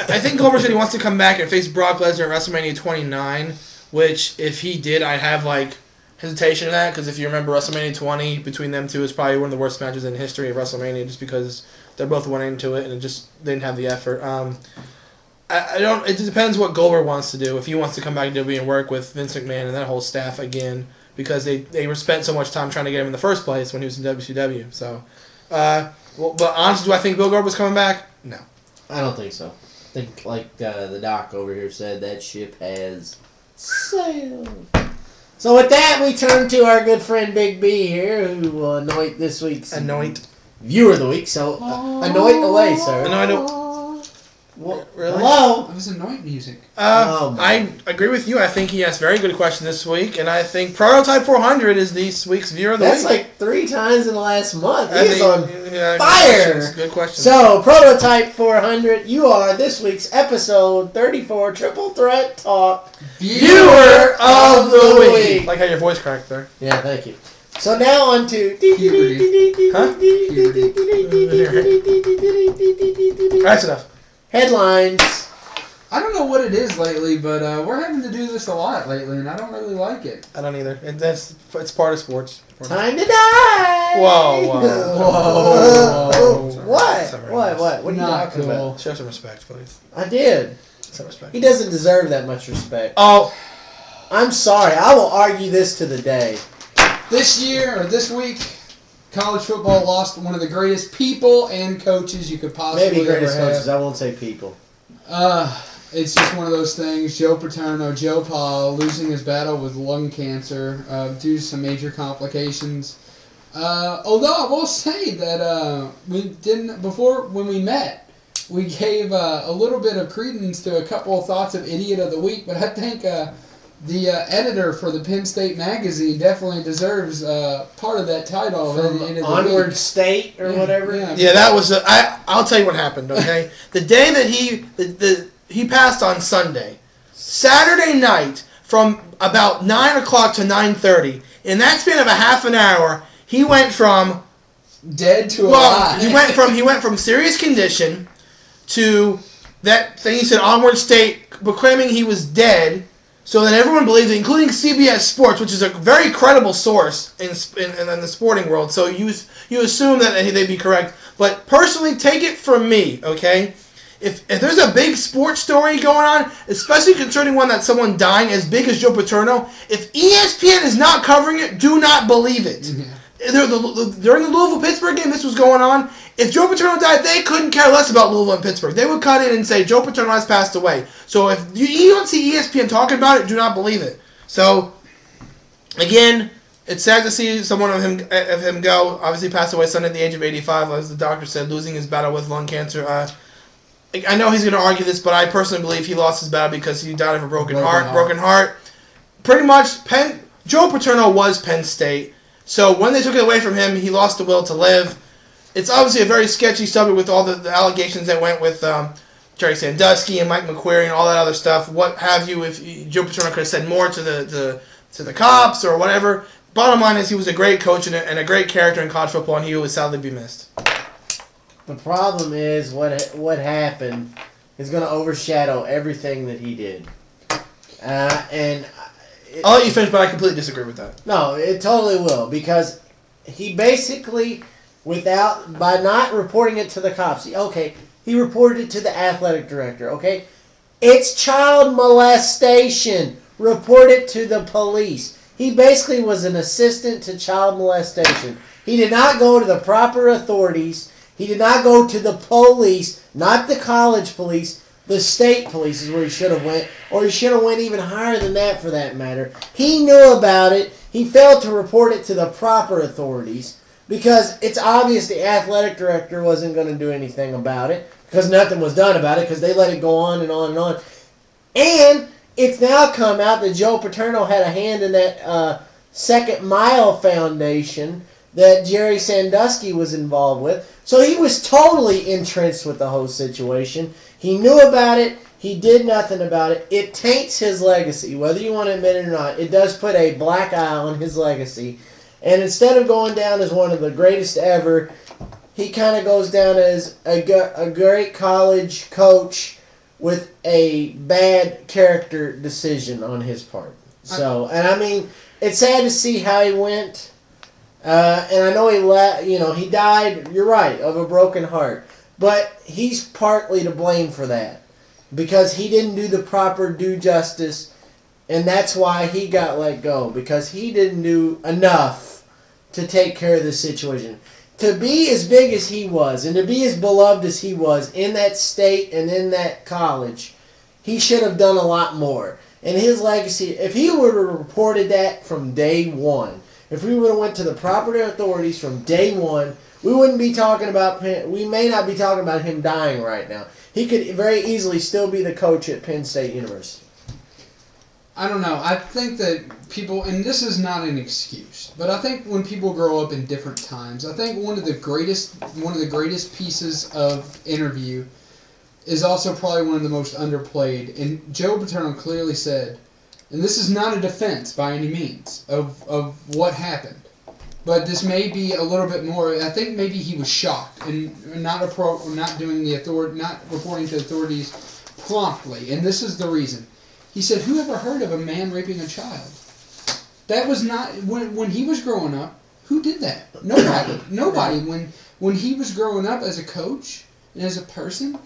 I think Goldberg said he wants to come back and face Brock Lesnar at WrestleMania 29, which, if he did, I'd have, hesitation in that, because if you remember, WrestleMania 20, between them two, is probably one of the worst matches in the history of WrestleMania, just because they're both went into it, and it just didn't have the effort. I don't... It depends what Goldberg wants to do. If he wants to come back to WWE and work with Vince McMahon and that whole staff again, because they spent so much time trying to get him in the first place when he was in WCW. So, but honestly, do I think Bill Goldberg was coming back? No. I don't think so. I think, like the doc over here said, that ship has sailed. So with that, we turn to our good friend Big B here, who will anoint this week's Viewer of the Week. So, anoint away, sir. No, I don't. What? Really? Hello? It was anoint music. I agree with you. I think he asked very good question this week, and I think Prototype 400 is this week's Viewer of the Week. That's like 3 times in the last month. He is on fire. Good question. So, Prototype 400, you are this week's episode 34 Triple Threat Talk Viewer of the Week. Like how your voice cracked there. Yeah, thank you. So now on to... That's enough. Headlines. I don't know what it is lately, but we're having to do this a lot lately, and I don't really like it. I don't either. It's part of sports. Time to die! Whoa. What? What are you talking about? Show some respect, please. I did. Some respect. He doesn't deserve that much respect. Oh. I'm sorry. I will argue this to the day. This week, college football lost one of the greatest people and coaches you could possibly Maybe greatest ever have. coaches. I won't say people. It's just one of those things. Joe Paterno, Joe Pa, losing his battle with lung cancer due to some major complications. Although I will say that when we met, we gave a little bit of credence to a couple of thoughts of Idiot of the Week, but I think the editor for the Penn State magazine definitely deserves part of that title. From Onward State or whatever? Yeah, that was... I'll tell you what happened, okay? The day that he passed on Sunday, Saturday night, from about 9 o'clock to 9:30. In that span of a half an hour, he went from dead to alive. he went from serious condition to that thing he said, onward state, proclaiming he was dead, so that everyone believes it, including CBS Sports, which is a very credible source in the sporting world. So you assume that they'd be correct. But personally, take it from me, okay? If there's a big sports story going on, especially concerning one that's someone dying as big as Joe Paterno, if ESPN is not covering it, do not believe it. Yeah. During the Louisville-Pittsburgh game, this was going on. If Joe Paterno died, they couldn't care less about Louisville and Pittsburgh. They would cut in and say, Joe Paterno has passed away. So if you don't see ESPN talking about it, do not believe it. So, again, it's sad to see someone of him go. Obviously passed away Sunday at the age of 85, as the doctor said, losing his battle with lung cancer. I know he's going to argue this, but I personally believe he lost his battle because he died of a broken heart. Pretty much, Joe Paterno was Penn State. So when they took it away from him, he lost the will to live. It's obviously a very sketchy subject with all the allegations that went with Jerry Sandusky and Mike McQuarrie and all that other stuff. What have you? If Joe Paterno could have said more to the cops or whatever. Bottom line is he was a great coach and a great character in college football, and he will sadly be missed. The problem is what happened is going to overshadow everything that he did, I'll let you finish, but I completely disagree with that. No, it totally will, because he basically, by not reporting it to the cops, he reported it to the athletic director, okay? It's child molestation. Report it to the police. He basically was an assistant to child molestation. He did not go to the proper authorities. He did not go to the police, not the college police. The state police is where he should have went, or he should have went even higher than that for that matter. He knew about it. He failed to report it to the proper authorities because it's obvious the athletic director wasn't going to do anything about it because nothing was done about it because they let it go on and on and on. And it's now come out that Joe Paterno had a hand in that Second Mile Foundation that Jerry Sandusky was involved with. So he was totally entrenched with the whole situation. He knew about it. He did nothing about it. It taints his legacy, whether you want to admit it or not. It does put a black eye on his legacy. And instead of going down as one of the greatest ever, he kind of goes down as a great college coach with a bad character decision on his part. So, and I mean, it's sad to see how he went. And I know he died, you're right, of a broken heart. But he's partly to blame for that. Because he didn't do the proper due justice. And that's why he got let go. Because he didn't do enough to take care of the situation. To be as big as he was, and to be as beloved as he was in that state and in that college, he should have done a lot more. And his legacy, if he would have reported that from day one, if we would have went to the proper authorities from day one, we wouldn't be talking about, we may not be talking about him dying right now. He could very easily still be the coach at Penn State University. I don't know. I think that people, and this is not an excuse, but I think when people grow up in different times, I think one of the greatest pieces of interview is also probably one of the most underplayed. And Joe Paterno clearly said, and this is not a defense by any means of what happened, but this may be a little bit more. I think maybe he was shocked and not reporting to authorities promptly, and this is the reason. He said, "Who ever heard of a man raping a child?" That was not when he was growing up. Who did that? Nobody. Nobody. When he was growing up as a coach and as a person,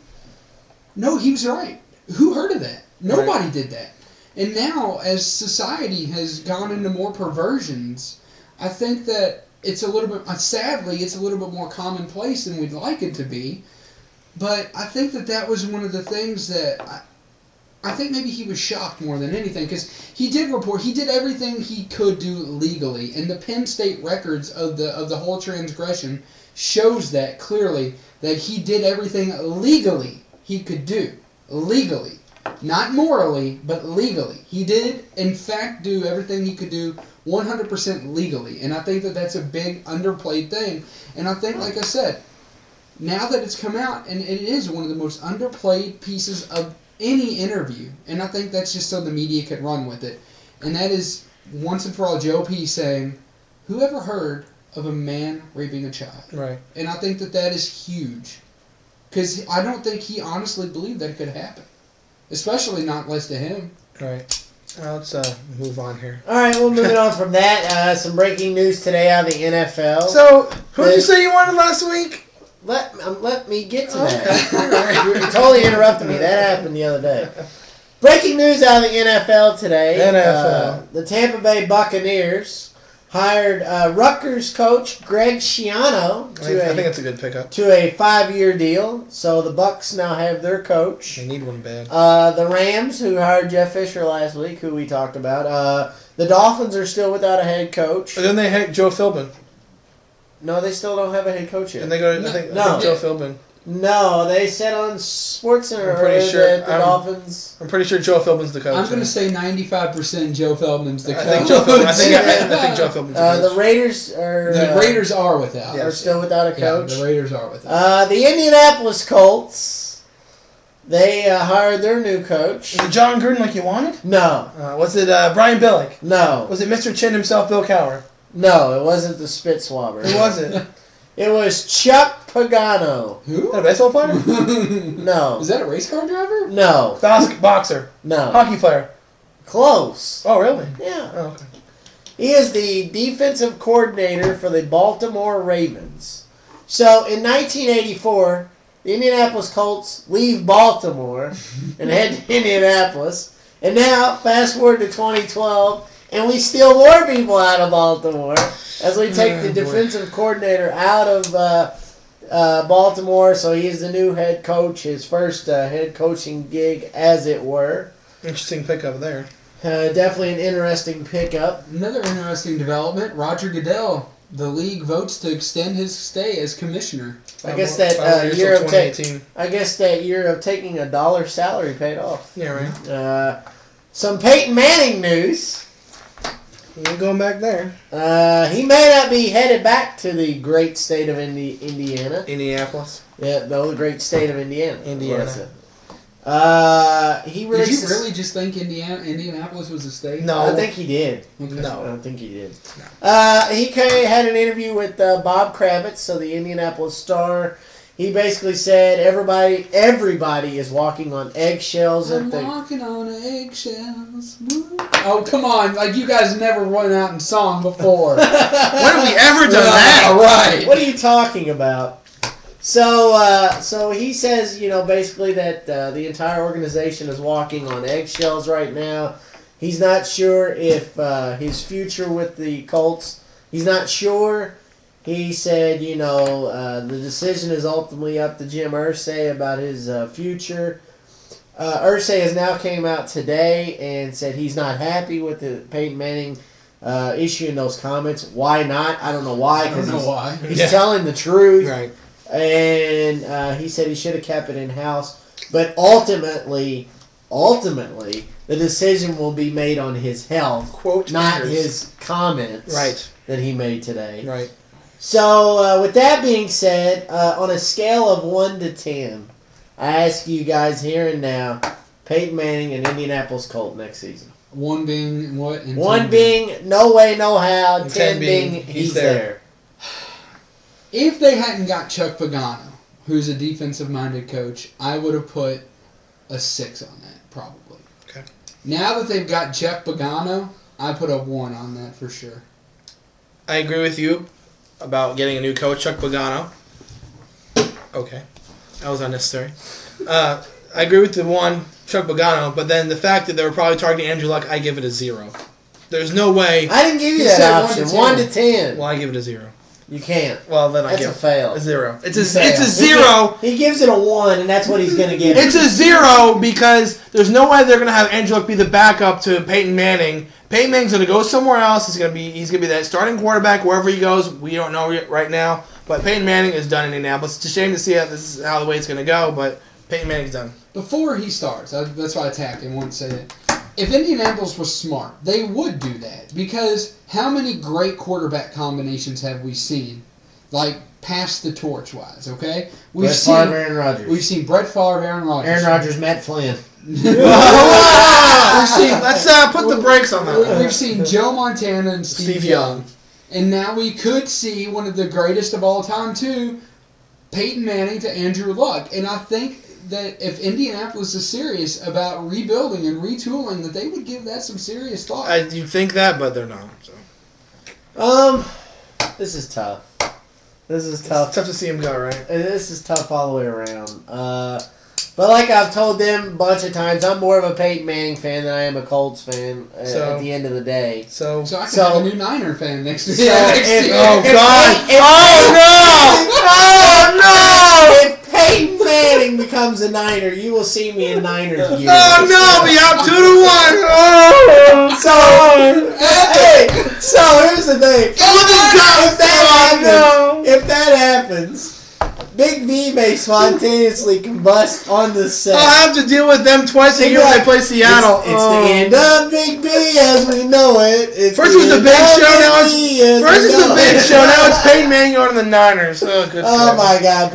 no, he was right. Who heard of that? Nobody did that. And now, as society has gone into more perversions, I think that it's a little bit, sadly, it's a little bit more commonplace than we'd like it to be. But I think that was one of the things that I think maybe he was shocked more than anything, because he did report, he did everything he could do legally, and the Penn State records of the whole transgression shows that clearly, that he did everything legally he could do. Legally. Not morally, but legally. He did, in fact, do everything he could do 100% legally. And I think that that's a big underplayed thing. And I think, like I said, now that it's come out, and it is one of the most underplayed pieces of any interview, and I think that's just so the media could run with it. and that is once and for all Joe P saying, "Who ever heard of a man raping a child?" Right. And I think that is huge, because I don't think he honestly believed that it could happen, especially not less to him. Right. Let's move on here. All right, well, moving on from that, some breaking news today out of the NFL. So, who did you say you wanted last week? Let me get to that. You totally interrupted me. That happened the other day. Breaking news out of the NFL today. The Tampa Bay Buccaneers hired Rutgers coach Greg Schiano I think it's a good pickup. to a 5-year deal. So the Bucs now have their coach. They need one bad. The Rams, who hired Jeff Fisher last week, who we talked about. The Dolphins are still without a head coach. But then they had Joe Philbin. No, they still don't have a head coach yet. And they go to, I think Joe Philbin. No, they said on SportsCenter I'm pretty sure that the Dolphins... I'm pretty sure Joe Philbin's the coach. I'm going to say 95% Joe Feldman's the coach. I think Joe Philbin's the coach. The Raiders are... The Raiders are without. Are still without a coach. Yeah, the Raiders are without. The Indianapolis Colts, they hired their new coach. Was it John Gruden like you wanted? No. Was it Brian Billick? No. Was it Mr. Chin himself, Bill Cowher? No, it wasn't the spit swabber. Who was it? It was Chuck Pagano. Who? Is that a baseball player? No. Is that a race car driver? No. Boxer. No. Hockey player. Close. Oh, really? Yeah. Oh, okay. He is the defensive coordinator for the Baltimore Ravens. So, in 1984, the Indianapolis Colts leave Baltimore and head to Indianapolis. And now, fast forward to 2012, and we steal more people out of Baltimore as we take the defensive coordinator out of Baltimore. So he is the new head coach, his first head coaching gig, as it were. Interesting pickup there. Definitely an interesting pickup. Another interesting development, Roger Goodell. The league votes to extend his stay as commissioner. I guess that year of taking $1 salary paid off. Yeah, right. Some Peyton Manning news. We're going back there. He may not be headed back to the great state of Indiana. Indianapolis. Yeah, the great state of Indiana. Indiana. He Did released. you really just think Indianapolis was a state? No. I think he did. Okay. No. I don't think he did. No. He had an interview with Bob Kravitz, so the Indianapolis Star. He basically said everybody is walking on eggshells. I'm walking on eggshells. Woo. Oh, come on. Like, you guys never run out in song before. When have we ever done that? Right. What are you talking about? So he says, basically that the entire organization is walking on eggshells right now. He's not sure if his future with the Colts. He's not sure. He said, the decision is ultimately up to Jim Irsay about his future. Irsay has now came out today and said he's not happy with the Peyton Manning issuing those comments. Why not? I don't know why. I don't know why. He's telling the truth. Right. And he said he should have kept it in-house. But ultimately, the decision will be made on his health, Quote not fingers. his comments Right. that he made today. Right. So, with that being said, on a scale of 1 to 10, I ask you guys here and now, Peyton Manning and Indianapolis Colts next season. 1 being what? And 1 10 being no way, no how. And 10 10 being being he's he's there. If they hadn't got Chuck Pagano, who's a defensive-minded coach, I would have put a 6 on that, probably. Okay. Now that they've got Chuck Pagano, I put a 1 on that for sure. I agree with you about getting a new coach, Chuck Pagano. Okay. That was unnecessary. I agree with the 1, Chuck Pagano, but then the fact that they were probably targeting Andrew Luck, I give it a 0. There's no way. I didn't give you He that said option. 1 1 to to 10. Well, I give it a 0. You can't. Well, then I That's give a fail. a 0. It's Fail. a 0. He gives it a 1, and that's what he's going to give. It's a 0 because there's no way they're going to have Andrew Luck be the backup to Peyton Manning. Peyton Manning's going to go somewhere else. He's going to be that starting quarterback wherever he goes. We don't know right now. But Peyton Manning is done in Indianapolis. It's a shame to see how this is how the way it's going to go, but Peyton Manning's done. Before he starts, that's why I tapped him once and said it. If Indianapolis was smart, they would do that. Because how many great quarterback combinations have we seen? Like, pass the torch wise, okay? Brett Favre, Aaron Rodgers. We've seen Brett Favre, Aaron Rodgers. Aaron Rodgers, Matt Flynn. Let's put the brakes on that. We've seen Joe Montana and Steve Young. And now we could see one of the greatest of all time, too, Peyton Manning to Andrew Luck. And I think that if Indianapolis is serious about rebuilding and retooling, that they would give that some serious thought. You think that, but they're not. So. This is tough. This is tough. It's tough to see him go, right? This is tough all the way around. But like I've told them a bunch of times, I'm more of a Peyton Manning fan than I am a Colts fan at the end of the day. So I can have a new Niner fan next year. Oh, God. If Peyton Manning becomes a Niner, you will see me in Niners gear. Oh, no. Be out 2-1. So here's the thing. If that happens, Big B may spontaneously combust on the set. I'll have to deal with them twice a year when they play Seattle. It's the end of Big B as we know it. First it was the Big Show, now it's Peyton Manning going to the Niners. Oh, good. Oh my God,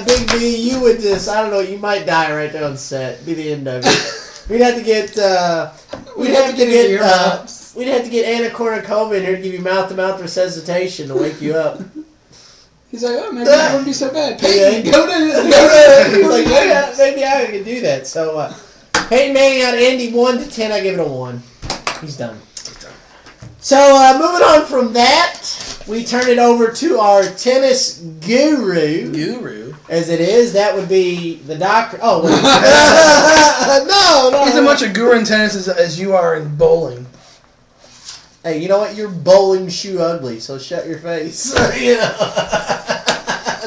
Big B, you would just, I don't know, you might die right there on set. Be the end of it. We'd have to get Anna Kournikova in here to give you mouth-to-mouth resuscitation to wake you up. He's like, oh, maybe that wouldn't be so bad. Peyton, go to He's like, maybe I can do that. So, Peyton Manning out of Indy, 1-10, I give it a 1. He's done. So, moving on from that, we turn it over to our tennis guru. As it is, that would be the doctor. Oh, wait. No. He's as much a guru in tennis as you are in bowling. Hey, you know what? You're bowling shoe ugly, so shut your face. You know.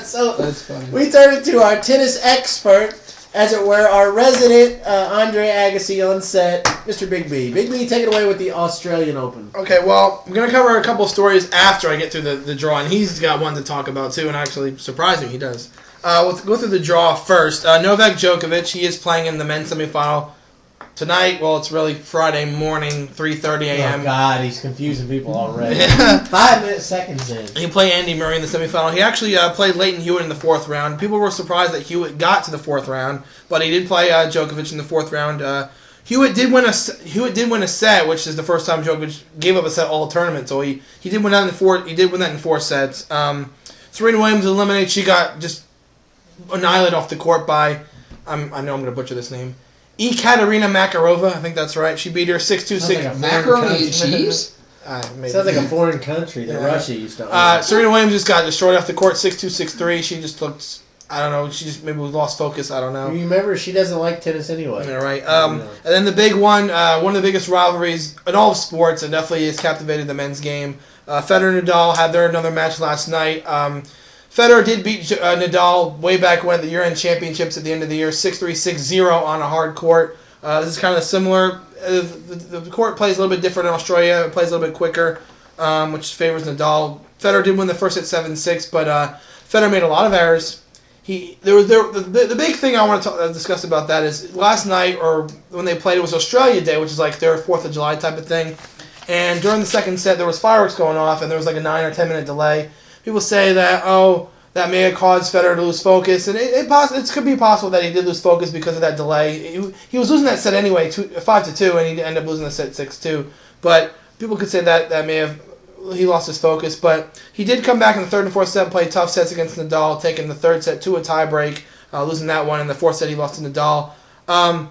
So that's funny. We turn it to our tennis expert, as it were, our resident Andre Agassi on set, Mr. Big B. Big B, take it away with the Australian Open. Okay, well, I'm going to cover a couple stories after I get through the draw, and he's got one to talk about, too, and actually, surprising, he does. We'll go through the draw first. Novak Djokovic, he is playing in the men's semifinal tonight. Well, it's really Friday morning, 3:30 a.m. Oh, God, he's confusing people already. 5 seconds in. He played Andy Murray in the semifinal. He actually played Leighton Hewitt in the fourth round. People were surprised that Hewitt got to the fourth round, but he did play Djokovic in the fourth round. Hewitt did win a set, which is the first time Djokovic gave up a set all tournament. So he did win that in four. He did win that in 4 sets. Serena Williams eliminated. She got just annihilated off the court by I know I'm going to butcher this name. Ekaterina Makarova, I think that's right. She beat her 6-2, 6. Macaroni and cheese? Sounds like a foreign country that Russia used to own. Serena Williams just got destroyed off the court, 6-2, 6-3. She just looked, I don't know, she just maybe lost focus, I don't know. You remember, she doesn't like tennis anyway. Yeah, right. And then the big one of the biggest rivalries in all of sports, and definitely has captivated the men's game. Federer and Nadal had another match last night. Federer did beat Nadal way back when, the year-end championships at the end of the year, 6-3, 6-0 on a hard court. This is kind of similar. The court plays a little bit different in Australia. It plays a little bit quicker, which favors Nadal. Federer did win the first set 7-6, but Federer made a lot of errors. The big thing I want to discuss about that is last night, or when they played, it was Australia Day, which is like their 4th of July type of thing. And during the second set, there was fireworks going off, and there was like a 9 or 10 minute delay. People say that, that may have caused Federer to lose focus, and it could be possible that he did lose focus because of that delay. He was losing that set anyway, 5-2, and he ended up losing the set 6-2. But people could say that may have he lost his focus. But he did come back in the third and fourth set, play tough sets against Nadal, taking the third set to a tiebreak, losing that one. In the fourth set, he lost to Nadal. And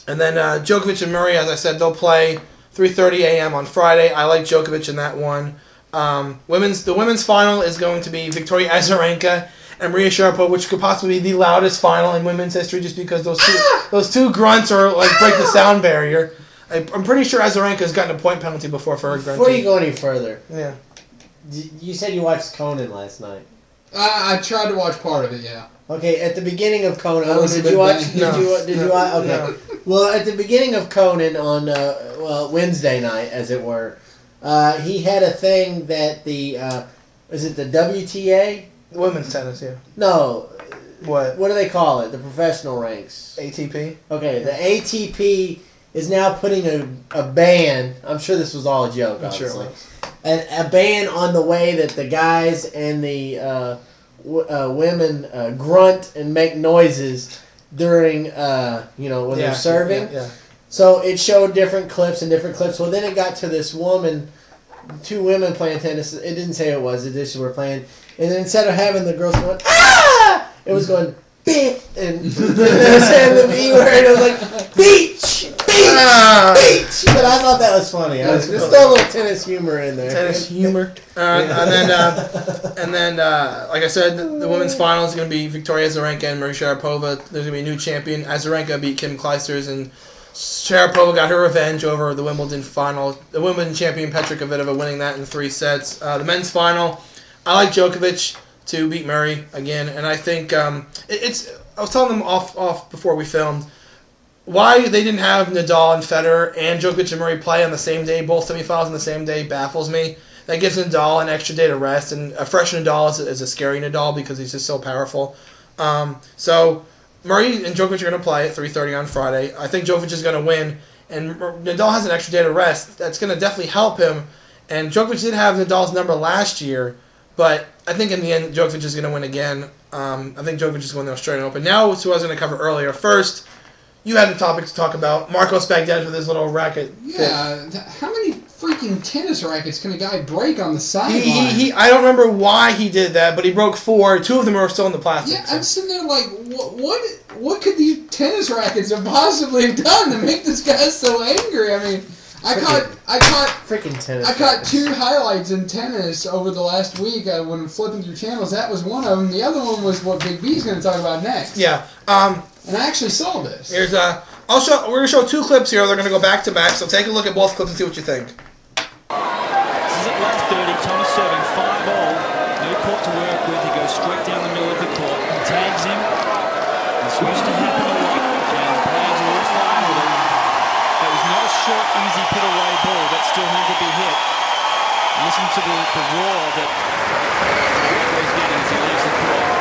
then Djokovic and Murray, as I said, they'll play 3:30 a.m. on Friday. I like Djokovic in that one. The women's final is going to be Victoria Azarenka and Maria Sharapova, which could possibly be the loudest final in women's history, just because those two grunts are like break the sound barrier. I'm pretty sure Azarenka has gotten a point penalty before for her grunting. Before you go any further, yeah, you said you watched Conan last night. I tried to watch part of it. Yeah. Okay, at the beginning of Conan, did you watch? Did you watch? Okay. No. Well, at the beginning of Conan on Wednesday night, as it were. He had a thing that is it the WTA? Women's tennis, yeah. No. What? What do they call it? The professional ranks. ATP? Okay, the ATP is now putting a ban. I'm sure this was all a joke, obviously. Sure a ban on the way that the guys and the women grunt and make noises during, when they're serving. Yeah. So it showed different clips and different clips. Well, then it got to this woman, 2 women playing tennis. It didn't say it was. It just were playing. And then instead of having the girls going, ah! It was going, bitch! And they were saying the B word. It was like, beach! Beach! But I thought that was funny. There's still a little tennis humor in there. Tennis humor. And then, like I said, the women's final is going to be Victoria Azarenka and Maria Sharapova. There's going to be a new champion. Azarenka beat Kim Clijsters, and Sharapova got her revenge over the Wimbledon final. The Wimbledon champion Petra Kvitova winning that in 3 sets. The men's final, I like Djokovic to beat Murray again, and I think it's. I was telling them off before we filmed why they didn't have Nadal and Federer and Djokovic and Murray play on the same day, both semifinals on the same day, baffles me. That gives Nadal an extra day to rest, and a fresh Nadal is a scary Nadal because he's just so powerful. So Murray and Djokovic are going to play at 3:30 on Friday. I think Djokovic is going to win, and Nadal has an extra day to rest. That's going to definitely help him. And Djokovic did have Nadal's number last year, but I think in the end Djokovic is going to win again. I think Djokovic is going to the Australian Open. Now, it's who I was going to cover earlier. First, you had the topic to talk about. Marcos Baghdad with his little racket. Yeah, how many freaking tennis rackets can a guy break on the sideline? I don't remember why he did that, but he broke 4. 2 of them are still in the plastic. Yeah, I'm sitting there like, what could these tennis rackets have possibly have done to make this guy so angry? I mean, I caught freaking tennis. I caught 2 highlights in tennis over the last week when flipping through channels. That was one of them. The other one was what Big B's going to talk about next. Yeah. And I actually saw this. We're going to show 2 clips here. They're going to go back to back. So take a look at both clips and see what you think. This is at 1:30. Thomas serving 5-all. No court to work with. He goes straight down the middle of the court and tags him. This used to happen a lot, and players are all fine with him. That was not a short, easy put-away ball. That still had to be hit. Listen to the roar that Goldberg's getting as he leaves the court.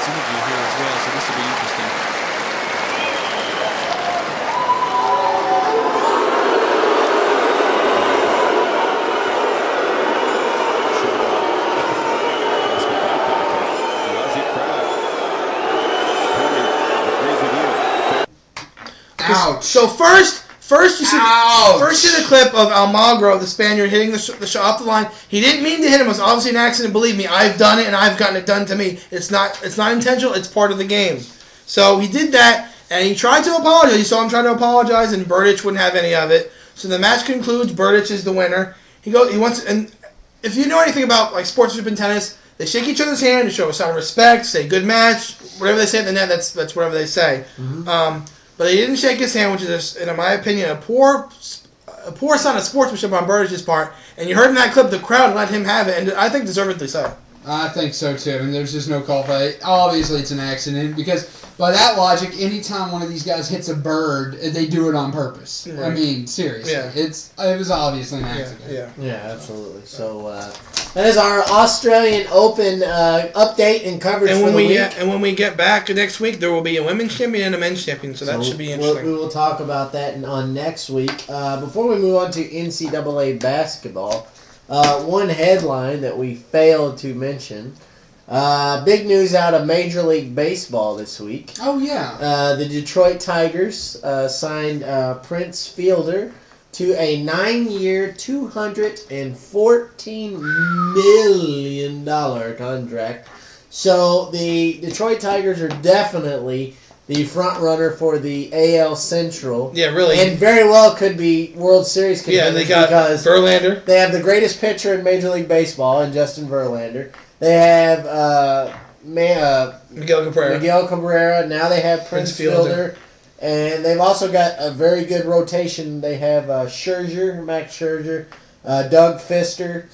Interview here as well, so this will be interesting. Ouch. So first you see the clip of Almagro, the Spaniard, hitting the shot off the line. He didn't mean to hit him. It was obviously an accident. Believe me, I've done it, and I've gotten it done to me. It's not intentional. It's part of the game. So he did that, and he tried to apologize. You saw him trying to apologize, and Berdych wouldn't have any of it. So the match concludes. Berdych is the winner. He wants, and if you know anything about like sportsmanship in tennis, they shake each other's hand to show a sign of respect, say good match, whatever they say at the net. That's whatever they say. Mm-hmm. But they didn't shake his hand, which is, in my opinion, a poor sign of sportsmanship on Berdych's part. And you heard in that clip, the crowd let him have it, and I think deservedly so. I think so too. I mean, there's just no call for it. Obviously, it's an accident because by that logic, anytime one of these guys hits a bird, they do it on purpose. Right. I mean, seriously, it was obviously an accident. Yeah, absolutely. So that is our Australian Open update and coverage for the week. And when we get back next week, there will be a women's champion and a men's champion. So that should be interesting. We will talk about that on next week. Before we move on to NCAA basketball. One headline that we failed to mention. Big news out of Major League Baseball this week. Oh, yeah. The Detroit Tigers signed Prince Fielder to a 9-year, $214 million contract. So the Detroit Tigers are definitely the front runner for the AL Central. Yeah, really. And very well could be World Series contenders. Yeah, they got Verlander. They have the greatest pitcher in Major League Baseball in Justin Verlander. They have Miguel Cabrera. Now they have Prince Fielder. And they've also got a very good rotation. They have Max Scherzer, Doug Fister.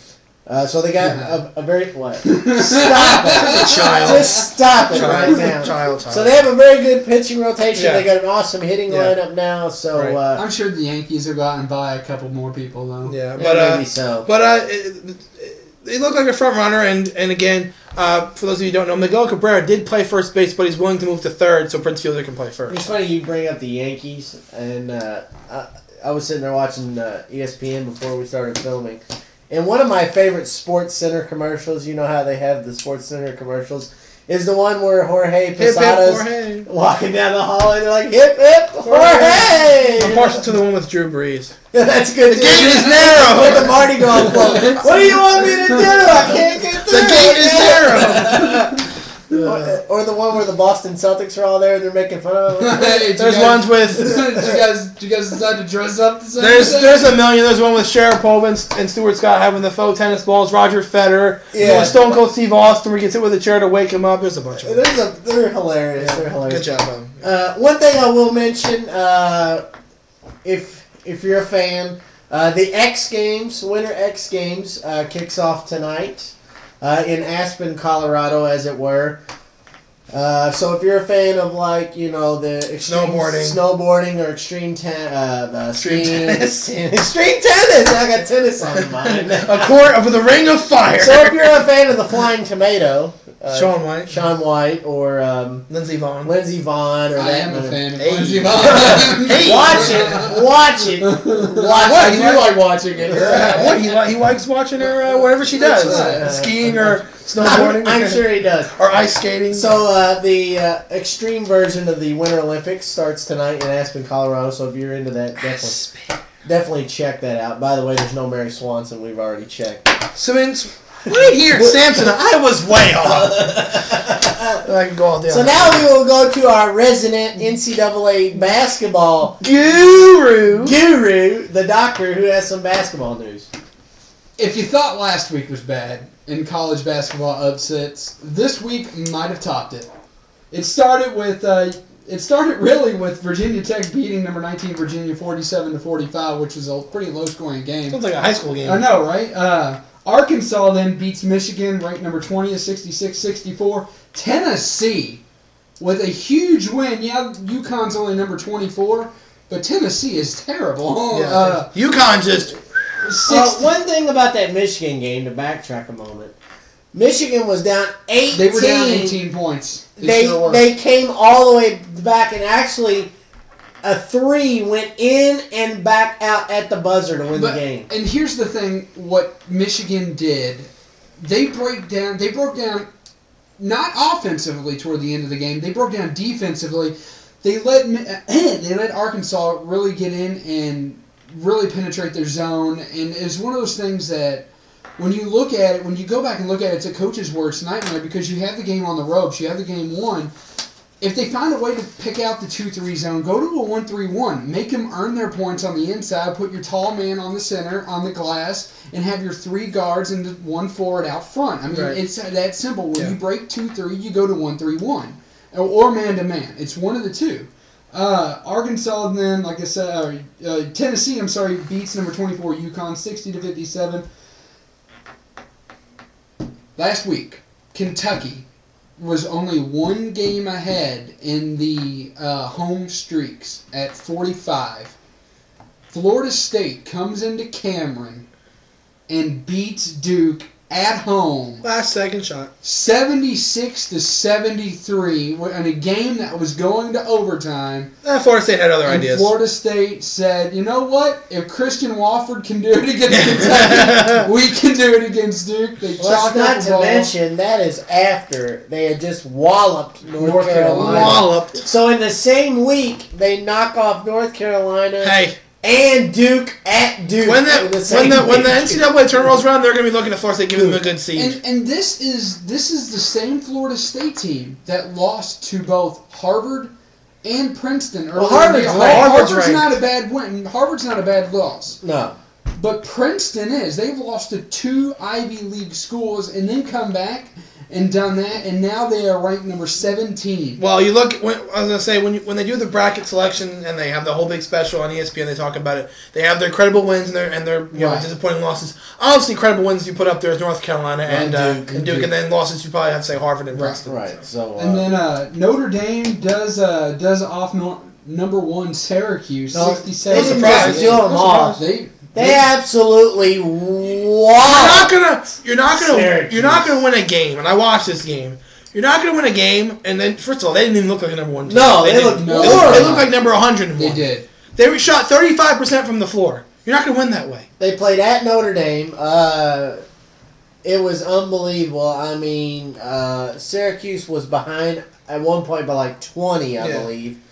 So they got a very... What? Stop it. Just stop it right now. Child. So they have a very good pitching rotation. Yeah. They got an awesome hitting lineup now. So I'm sure the Yankees will go out and buy a couple more people, though. Yeah, maybe so. But they look like a front runner. And again, for those of you who don't know, Miguel Cabrera did play first base, but he's willing to move to third so Prince Fielder can play first. It's funny you bring up the Yankees. And I was sitting there watching ESPN before we started filming, and one of my favorite Sports Center commercials, you know how they have the Sports Center commercials, is the one where Jorge Posadas walking down the hall and they're like, hip, hip, Jorge! I'm partial to the one with Drew Brees. That's good. The gate is narrow! With the Mardi Gras float. What do you want me to do? I can't get through. The gate is narrow! Or the one where the Boston Celtics are all there and they're making fun of them. Hey, There's ones with... Did you guys decide to dress up the same? There's a million. There's one with Sharapova and Stuart Scott having the faux tennis balls. Roger Federer. Yeah. Stone Cold Steve Austin where he gets hit with a chair to wake him up. There's a bunch of them. They're hilarious. They're hilarious. Good job, man. One thing I will mention, if you're a fan, the X Games, Winter X Games, kicks off tonight in Aspen, Colorado, as it were. So if you're a fan of the extreme snowboarding or extreme tennis, extreme tennis, I got tennis on mine. A court with a ring of fire. So if you're a fan of the Flying Tomato, Shaun White, or Lindsey Vonn, or I that. am a fan of Hey. Lindsey Vonn. Hey. Watch it. I do like watching it. What he likes watching her whatever she does, skiing or snowboarding. I'm sure he does. Or ice skating. So the extreme version of the Winter Olympics starts tonight in Aspen, Colorado. So if you're into that, definitely check that out. By the way, there's no Mary Swanson. We've already checked. So right here, Samson, I was way off. I can go all day. So now we will go to our resident NCAA basketball guru, the doctor, who has some basketball news. If you thought last week was bad in college basketball upsets, this week might have topped it. It started really with Virginia Tech beating number 19 Virginia 47-45, which was a pretty low-scoring game. Sounds like a high school game. I know, right? Arkansas then beats Michigan, ranked number 20 at 66-64. Tennessee with a huge win. Yeah, UConn's only number 24, but Tennessee is terrible. Yeah, UConn just... One thing about that Michigan game, to backtrack a moment, Michigan was down 18. They were down 18 points. They came all the way back, and actually a 3 went in and back out at the buzzer to win the game. And here's the thing: what Michigan did, they broke down not offensively toward the end of the game. They broke down defensively. They let Arkansas really get in and really penetrate their zone, and it's one of those things that when you look at it, when you go back and look at it, it's a coach's worst nightmare because you have the game on the ropes, you have the game won. If they find a way to pick out the 2-3 zone, go to a 1-3-1. Make them earn their points on the inside, put your tall man on the center, on the glass, and have your 3 guards and 1 forward out front. I mean, It's that simple. When you break 2-3, you go to 1-3-1. Or man-to-man. It's one of the two. Arkansas then, like I said, Tennessee, beats number 24 UConn 60-57. Last week, Kentucky was only 1 game ahead in the home streaks at 45. Florida State comes into Cameron and beats Duke at home. Last second shot. 76-73 in a game that was going to overtime. Florida State had other ideas. Florida State said, you know what? If Christian Wofford can do it against Kentucky, we can do it against Duke. Let's not to mention, that is after they had just walloped North Carolina. So in the same week, they knock off North Carolina. And Duke at Duke. When the NCAA tournament rolls around, they're going to be looking at Florida State, giving them a good seed. And this is the same Florida State team that lost to both Harvard and Princeton. Harvard's not a bad win. Harvard's not a bad loss. No. But Princeton is. They've lost to 2 Ivy League schools and then come back and done that, and now they are ranked number 17. Well, you look. I was gonna say when they do the bracket selection and they have the whole big special on ESPN, they talk about it. They have their credible wins and their disappointing losses. Obviously, credible wins you put up there is North Carolina and Duke, and then losses you probably have to say Harvard and Princeton. Right. So and then Notre Dame does off number 1 Syracuse 67. They didn't do them off. They absolutely You're not gonna win a game. And I watched this game. You're not gonna win a game. And then first of all, they didn't even look like a number 1 team. No, they looked like number 101. They did. They were shot 35% from the floor. You're not going to win that way. They played at Notre Dame. It was unbelievable. I mean, Syracuse was behind at one point by like 20, I believe.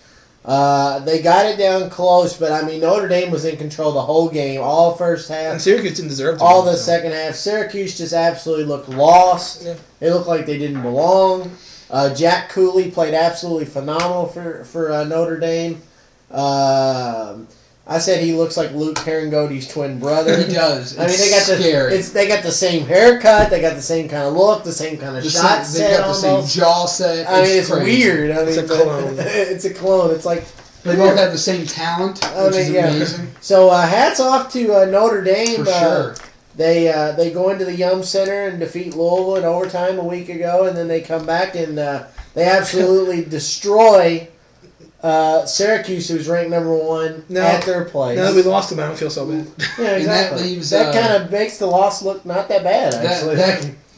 They got it down close, but I mean, Notre Dame was in control the whole game, all first half. And Syracuse didn't deserve to all win, the second half. Syracuse just absolutely looked lost. Yeah. They looked like they didn't belong. Jack Cooley played absolutely phenomenal for Notre Dame. I said he looks like Luke Herringoti's twin brother. He does. I mean, they got they got the same haircut, they got the same kind of look, the same kind of shot set. They got the same jaw set. I mean, it's weird. I mean, it's a clone. It's a clone. It's like they both have the same talent, which is amazing. So hats off to Notre Dame. For sure. They go into the Yum Center and defeat Louisville in overtime a week ago, and then they come back and they absolutely destroy Syracuse, who's ranked number 1 at their place. Now that we lost them, I don't feel so bad. Yeah, exactly. That kind of makes the loss look not that bad, actually.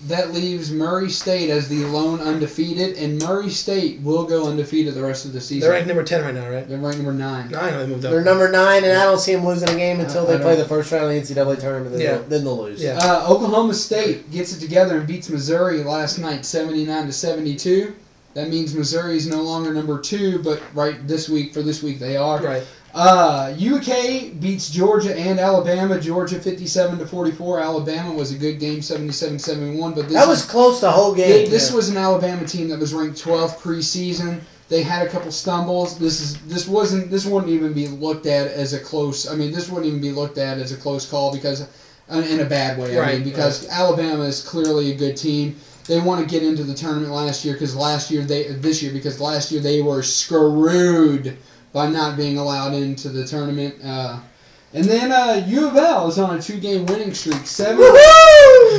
That leaves Murray State as the lone undefeated, and Murray State will go undefeated the rest of the season. They're ranked number 10 right now, right? They're ranked number 9. 9, they moved up. They're number 9, and I don't see them losing a game until they play the first round of the NCAA tournament. Then they'll lose. Yeah. Oklahoma State gets it together and beats Missouri last night, 79-72. That means Missouri is no longer number 2, but this week they are. Right. UK beats Georgia and Alabama. Georgia 57-44. Alabama was a good game, 77-71. But that was close the whole game. This was an Alabama team that was ranked 12th preseason. They had a couple stumbles. This wouldn't even be looked at as a close. I mean, this wouldn't even be looked at as a close call because, in a bad way. I mean, because Alabama is clearly a good team. They want to get into the tournament this year because last year they were screwed by not being allowed into the tournament. And then U of L is on a 2-game winning streak,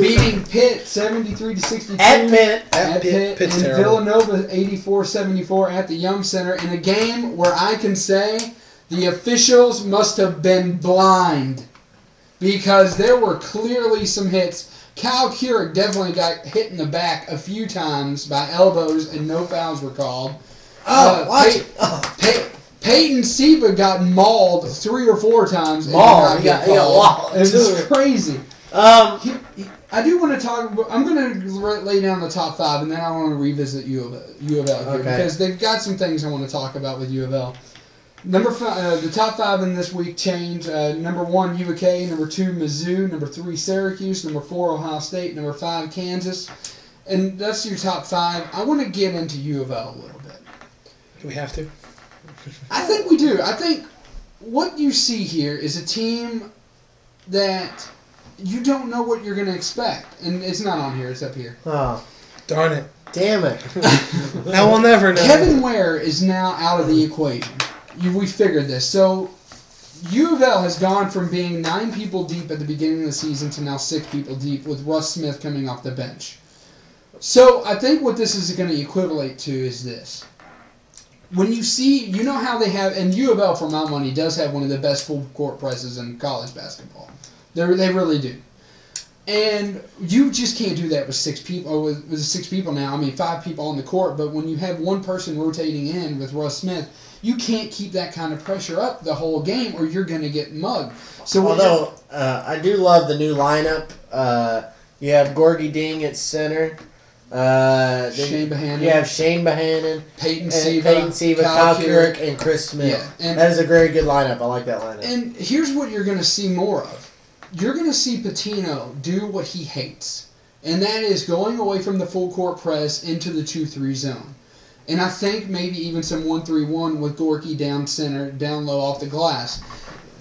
beating Pitt 73-62 at Pitt. Pitt's and terrible. Villanova 84-74 at the Yum Center in a game where I can say the officials must have been blind because there were clearly some hits. Kyle Keurig definitely got hit in the back a few times by elbows, and no fouls were called. Peyton Siva got mauled 3 or 4 times. He got mauled. It was crazy. I do want to talk. I'm going to lay down the top 5, and then I want to revisit U of L here because they've got some things I want to talk about with U of L. Number 5, the top 5 in this week changed. Number 1, UK. Number 2, Mizzou. Number 3, Syracuse. Number 4, Ohio State. Number 5, Kansas. And that's your top 5. I want to get into U of L a little bit. Do we have to? I think we do. I think what you see here is a team that you don't know what you're going to expect. And it's not on here. It's up here. Oh. Darn it. Damn it. Now we'll never know. Kevin Ware is now out of the equation. We figured this. So, U of L has gone from being 9 people deep at the beginning of the season to now 6 people deep with Russ Smith coming off the bench. So, I think what this is going to equivalent to is this. When you see, you know how they have, and U of L, for my money, does have one of the best full court presses in college basketball. They really do. And you just can't do that with 6 people, or with 6 people now. I mean, 5 people on the court, but when you have one person rotating in with Russ Smith, you can't keep that kind of pressure up the whole game, or you're going to get mugged. So, although I do love the new lineup, you have Gorgie Ding at center. Shane Bohannon. You have Shane Bohannon, Peyton Siva, Kyle Keurig, and Chris Smith. Yeah, and that is a very good lineup. I like that lineup. And here's what you're going to see more of. You're going to see Paterno do what he hates, and that is going away from the full court press into the 2-3 zone. And I think maybe even some 1-3-1 with Gorky down center, down low off the glass.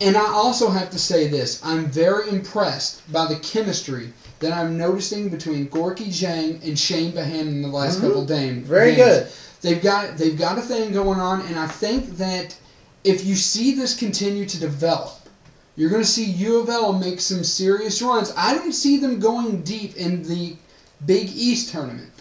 And I also have to say this. I'm very impressed by the chemistry that I'm noticing between Gorky Zhang and Shane Bohannon in the last couple games. Very good. They've got a thing going on, and I think that if you see this continue to develop, you're going to see U of L make some serious runs. I don't see them going deep in the Big East tournament.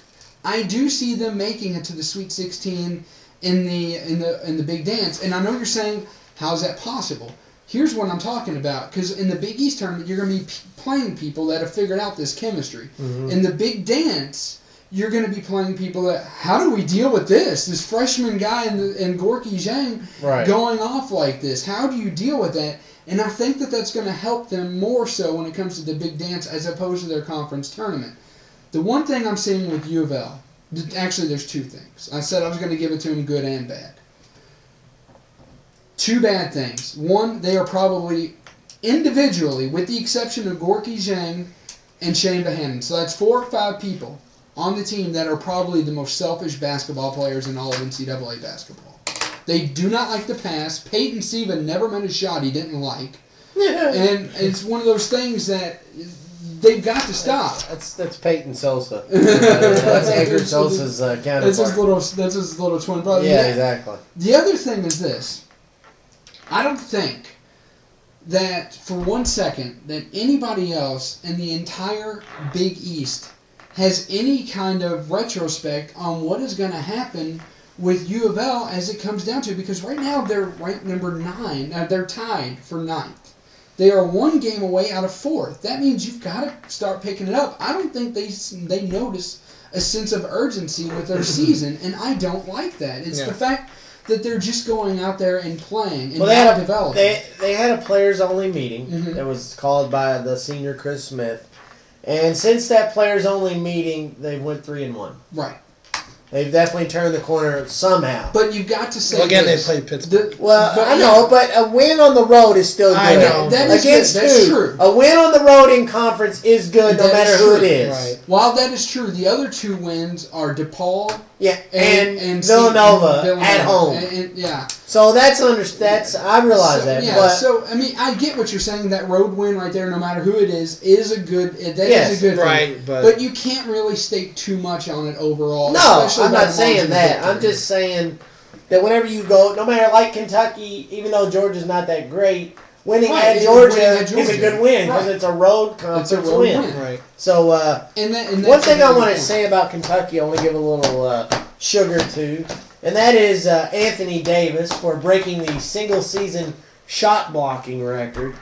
I do see them making it to the Sweet 16 in the Big Dance, and I know you're saying, how's that possible? Here's what I'm talking about, because in the Big East tournament, you're going to be playing people that have figured out this chemistry. In the Big Dance, you're going to be playing people that, how do we deal with this? This freshman guy in Gorky Zhang going off like this. How do you deal with that? And I think that that's going to help them more so when it comes to the big dance as opposed to their conference tournament. The one thing I'm seeing with U of L, actually there's two things. I said I was going to give it to them good and bad. Two bad things. One, they are probably individually, with the exception of Gorky Zhang and Shane Bohannon. So that's 4 or 5 people on the team that are probably the most selfish basketball players in all of NCAA basketball. They do not like to pass. Peyton Siva never meant a shot he didn't like. And it's one of those things that they've got to stop. That's Peyton Sosa. That's Edgar Sosa's counterpart. That's his little twin brother. Yeah, exactly. The other thing is this. I don't think that for 1 second that anybody else in the entire Big East has any kind of retrospect on what is going to happen with U of L as it comes down to it, because right now they're ranked number 9. They're tied for 9th. They are 1 game away out of 4th. That means you've got to start picking it up. I don't think they notice a sense of urgency with their season, and I don't like that. It's the fact that they're just going out there and playing and not developing. They had a players-only meeting that was called by the senior Chris Smith, and since that players-only meeting, they went 3-1. Right. They've definitely turned the corner somehow. But you've got to say they played Pittsburgh. I know, but a win on the road is still good. I know. That's true. A win on the road in conference is good no matter who it is. Right. While that is true, the other 2 wins are DePaul and Villanova at home. So that's I realize that. Yeah, but so I mean, I get what you're saying. That road win right there, no matter who it is a good. Is a good thing. But you can't really stake too much on it overall. No, I'm not saying that. I'm just saying that whenever you go, no matter like Kentucky, even though Georgia's not that great, winning at Georgia is a good win because it's a road conference win. Right. So and one thing I want to say about Kentucky, I want to give a little sugar to, and that is Anthony Davis for breaking the single-season shot blocking record.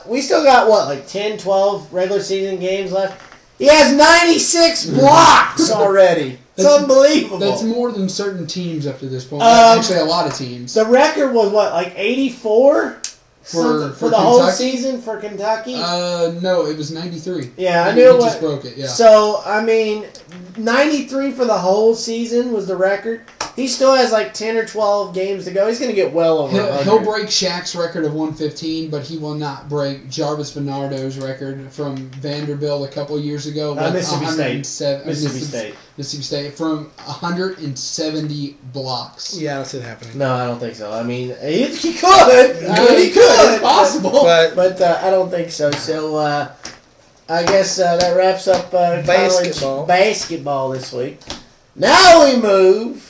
We still got, 10, 12 regular season games left? He has 96 blocks already. It's unbelievable. That's more than certain teams up to this point. Actually, a lot of teams. The record was, 84? For the whole season for Kentucky? No, it was 93. Yeah, I knew it just broke it, yeah. So, 93 for the whole season was the record. He still has 10 or 12 games to go. He's going to get well over 100. He'll break Shaq's record of 115, but he will not break Jarvis Bernardo's record from Vanderbilt a couple years ago. Mississippi State from 170 blocks. Yeah, I don't see it happening. No, I don't think so. He could. He could. It's possible. But I don't think so. So, I guess that wraps up basketball this week. Now we move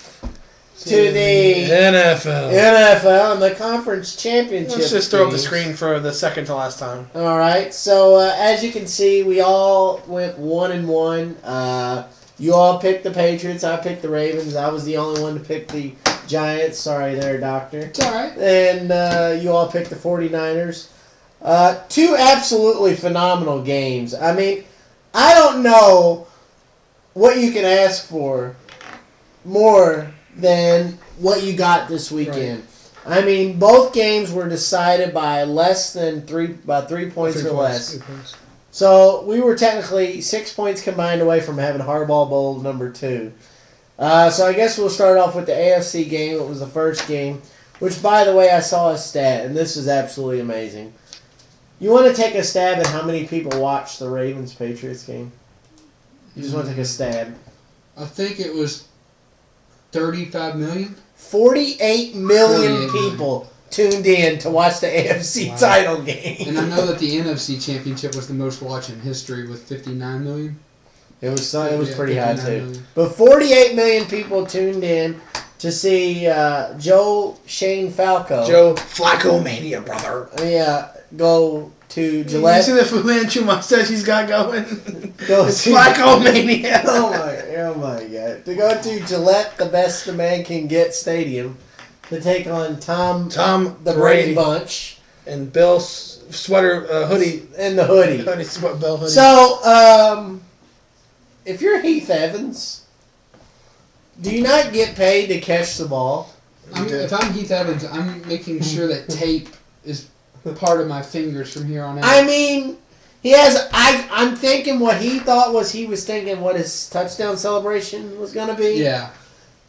to the NFL and the conference championship. Let's just throw up the screen for the second to last time. All right. So as you can see, we all went 1-1. You all picked the Patriots. I picked the Ravens. I was the only one to pick the Giants. Sorry there, Doctor. It's all right. And you all picked the 49ers. 2 absolutely phenomenal games. I don't know what you can ask for more than what you got this weekend. Right. Both games were decided by less than 3 points or less. 3 points. So we were technically 6 points combined away from having Hardball Bowl number 2. So I guess we'll start off with the AFC game. It was the first game, which, by the way, I saw a stat, and this is absolutely amazing. You want to take a stab at how many people watched the Ravens-Patriots game? You just want to take a stab. I think it was 35 million? 48 million people tuned in to watch the AFC title game. And I know that the NFC Championship was the most watched in history with 59 million. It was pretty high, too. Million. But 48 million people tuned in to see Joe Flacco Mania, brother. Yeah, go to Gillette. You see the Fu Manchu mustache he's got going? It's Flacco Mania. Oh my God. To go to Gillette, the best a man can get stadium, to take on Tom the Brady Bunch. And Bill's sweater hoodie. And the hoodie. Bill hoodie. So, if you're Heath Evans, do you not get paid to catch the ball? If I'm Heath Evans, I'm making sure that tape is part of my fingers from here on out. I mean, he has. I'm thinking what he thought was he was thinking what his touchdown celebration was going to be. Yeah.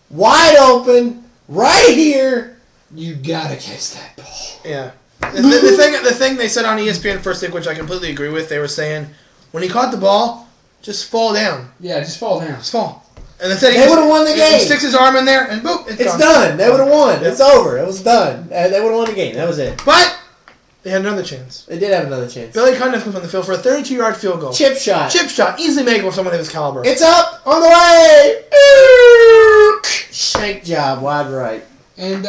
Wide open, right here. You gotta catch that ball. Yeah. The thing they said on ESPN First Take, which I completely agree with, they were saying when he caught the ball, just fall down. Yeah, just fall down. Just fall. And they would have won the game. He sticks his arm in there, and boom, It's done. They would have won. It's over. It was done. They would have won the game. That was it. But they had another chance. They did have another chance. Billy Cunningham comes on the field for a 32-yard field goal. Chip shot. Chip shot. Easily makeable for someone of his caliber. It's up. On the way. Shank job. Wide right. And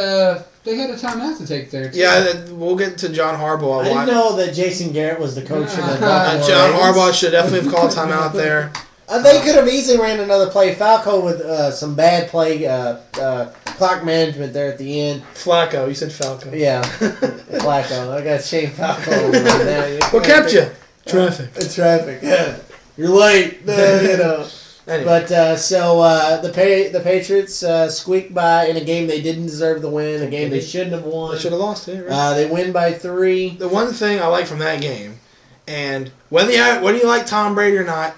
they had a timeout to take there, too. Yeah, we'll get to John Harbaugh. I didn't know that Jason Garrett was the coach of the Baltimore John Ravens. Harbaugh should definitely have called timeout there. They could have easily ran another play. Falco with some bad play clock management there at the end. Flacco. You said Falco. Yeah, Flacco. I got Shane Falco right now. What kept you? Traffic. Traffic. Yeah. You're late. You know. Anyway. But the Patriots squeaked by in a game they didn't deserve to win, a game they shouldn't have won. They should have lost it, right? They win by 3. The one thing I like from that game, and whether you like Tom Brady or not,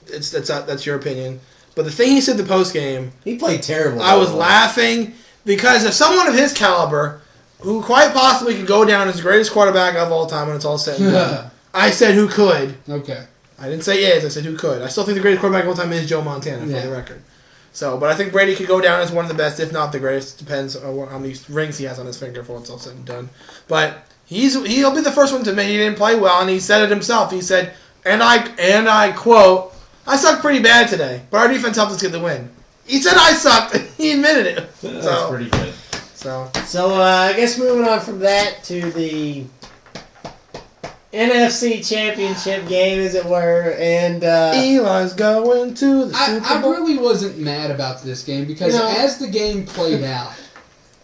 that's your opinion. But the thing he said the post game, He played terrible. I was laughing because if someone of his caliber, who quite possibly could go down as the greatest quarterback of all time when it's all said and done, I said who could. Okay. I didn't say is. I said who could. I still think the greatest quarterback of all time is Joe Montana, for the record. So, but I think Brady could go down as one of the best, if not the greatest. Depends on how many rings he has on his finger for it's all said and done. But he'll be the first one to admit he didn't play well, and he said it himself. He said, and I quote, "I sucked pretty bad today, but our defense helped us get the win." He said I sucked. He admitted it. That's pretty good. So I guess moving on from that to the NFC Championship game, as it were, and Eli's going to the Super I Bowl. really wasn't mad about this game because as the game played out,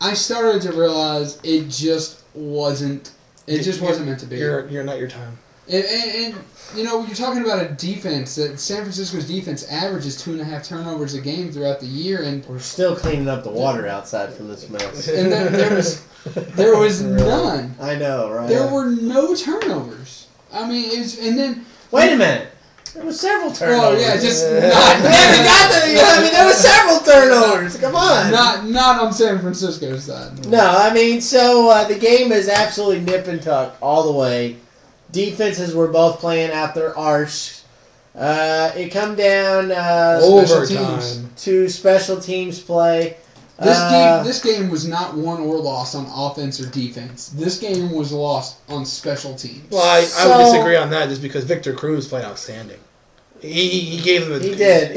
I started to realize it just wasn't meant to be. You're not your time. And you know, you're talking about a defense that San Francisco's defense averages 2.5 turnovers a game throughout the year, and we're still cleaning up the water outside from this mess. And there was none. I know, right? There were no turnovers. I mean, wait a minute. There were several turnovers. Oh yeah, just there were several turnovers. Come on. Not on San Francisco's side. No, I mean, so the game is absolutely nip and tuck all the way. Defenses were both playing out their arse. It come down overtime to special teams play. This game was not won or lost on offense or defense. This game was lost on special teams. Well, I would disagree on that just because Victor Cruz played outstanding. He gave them. He did.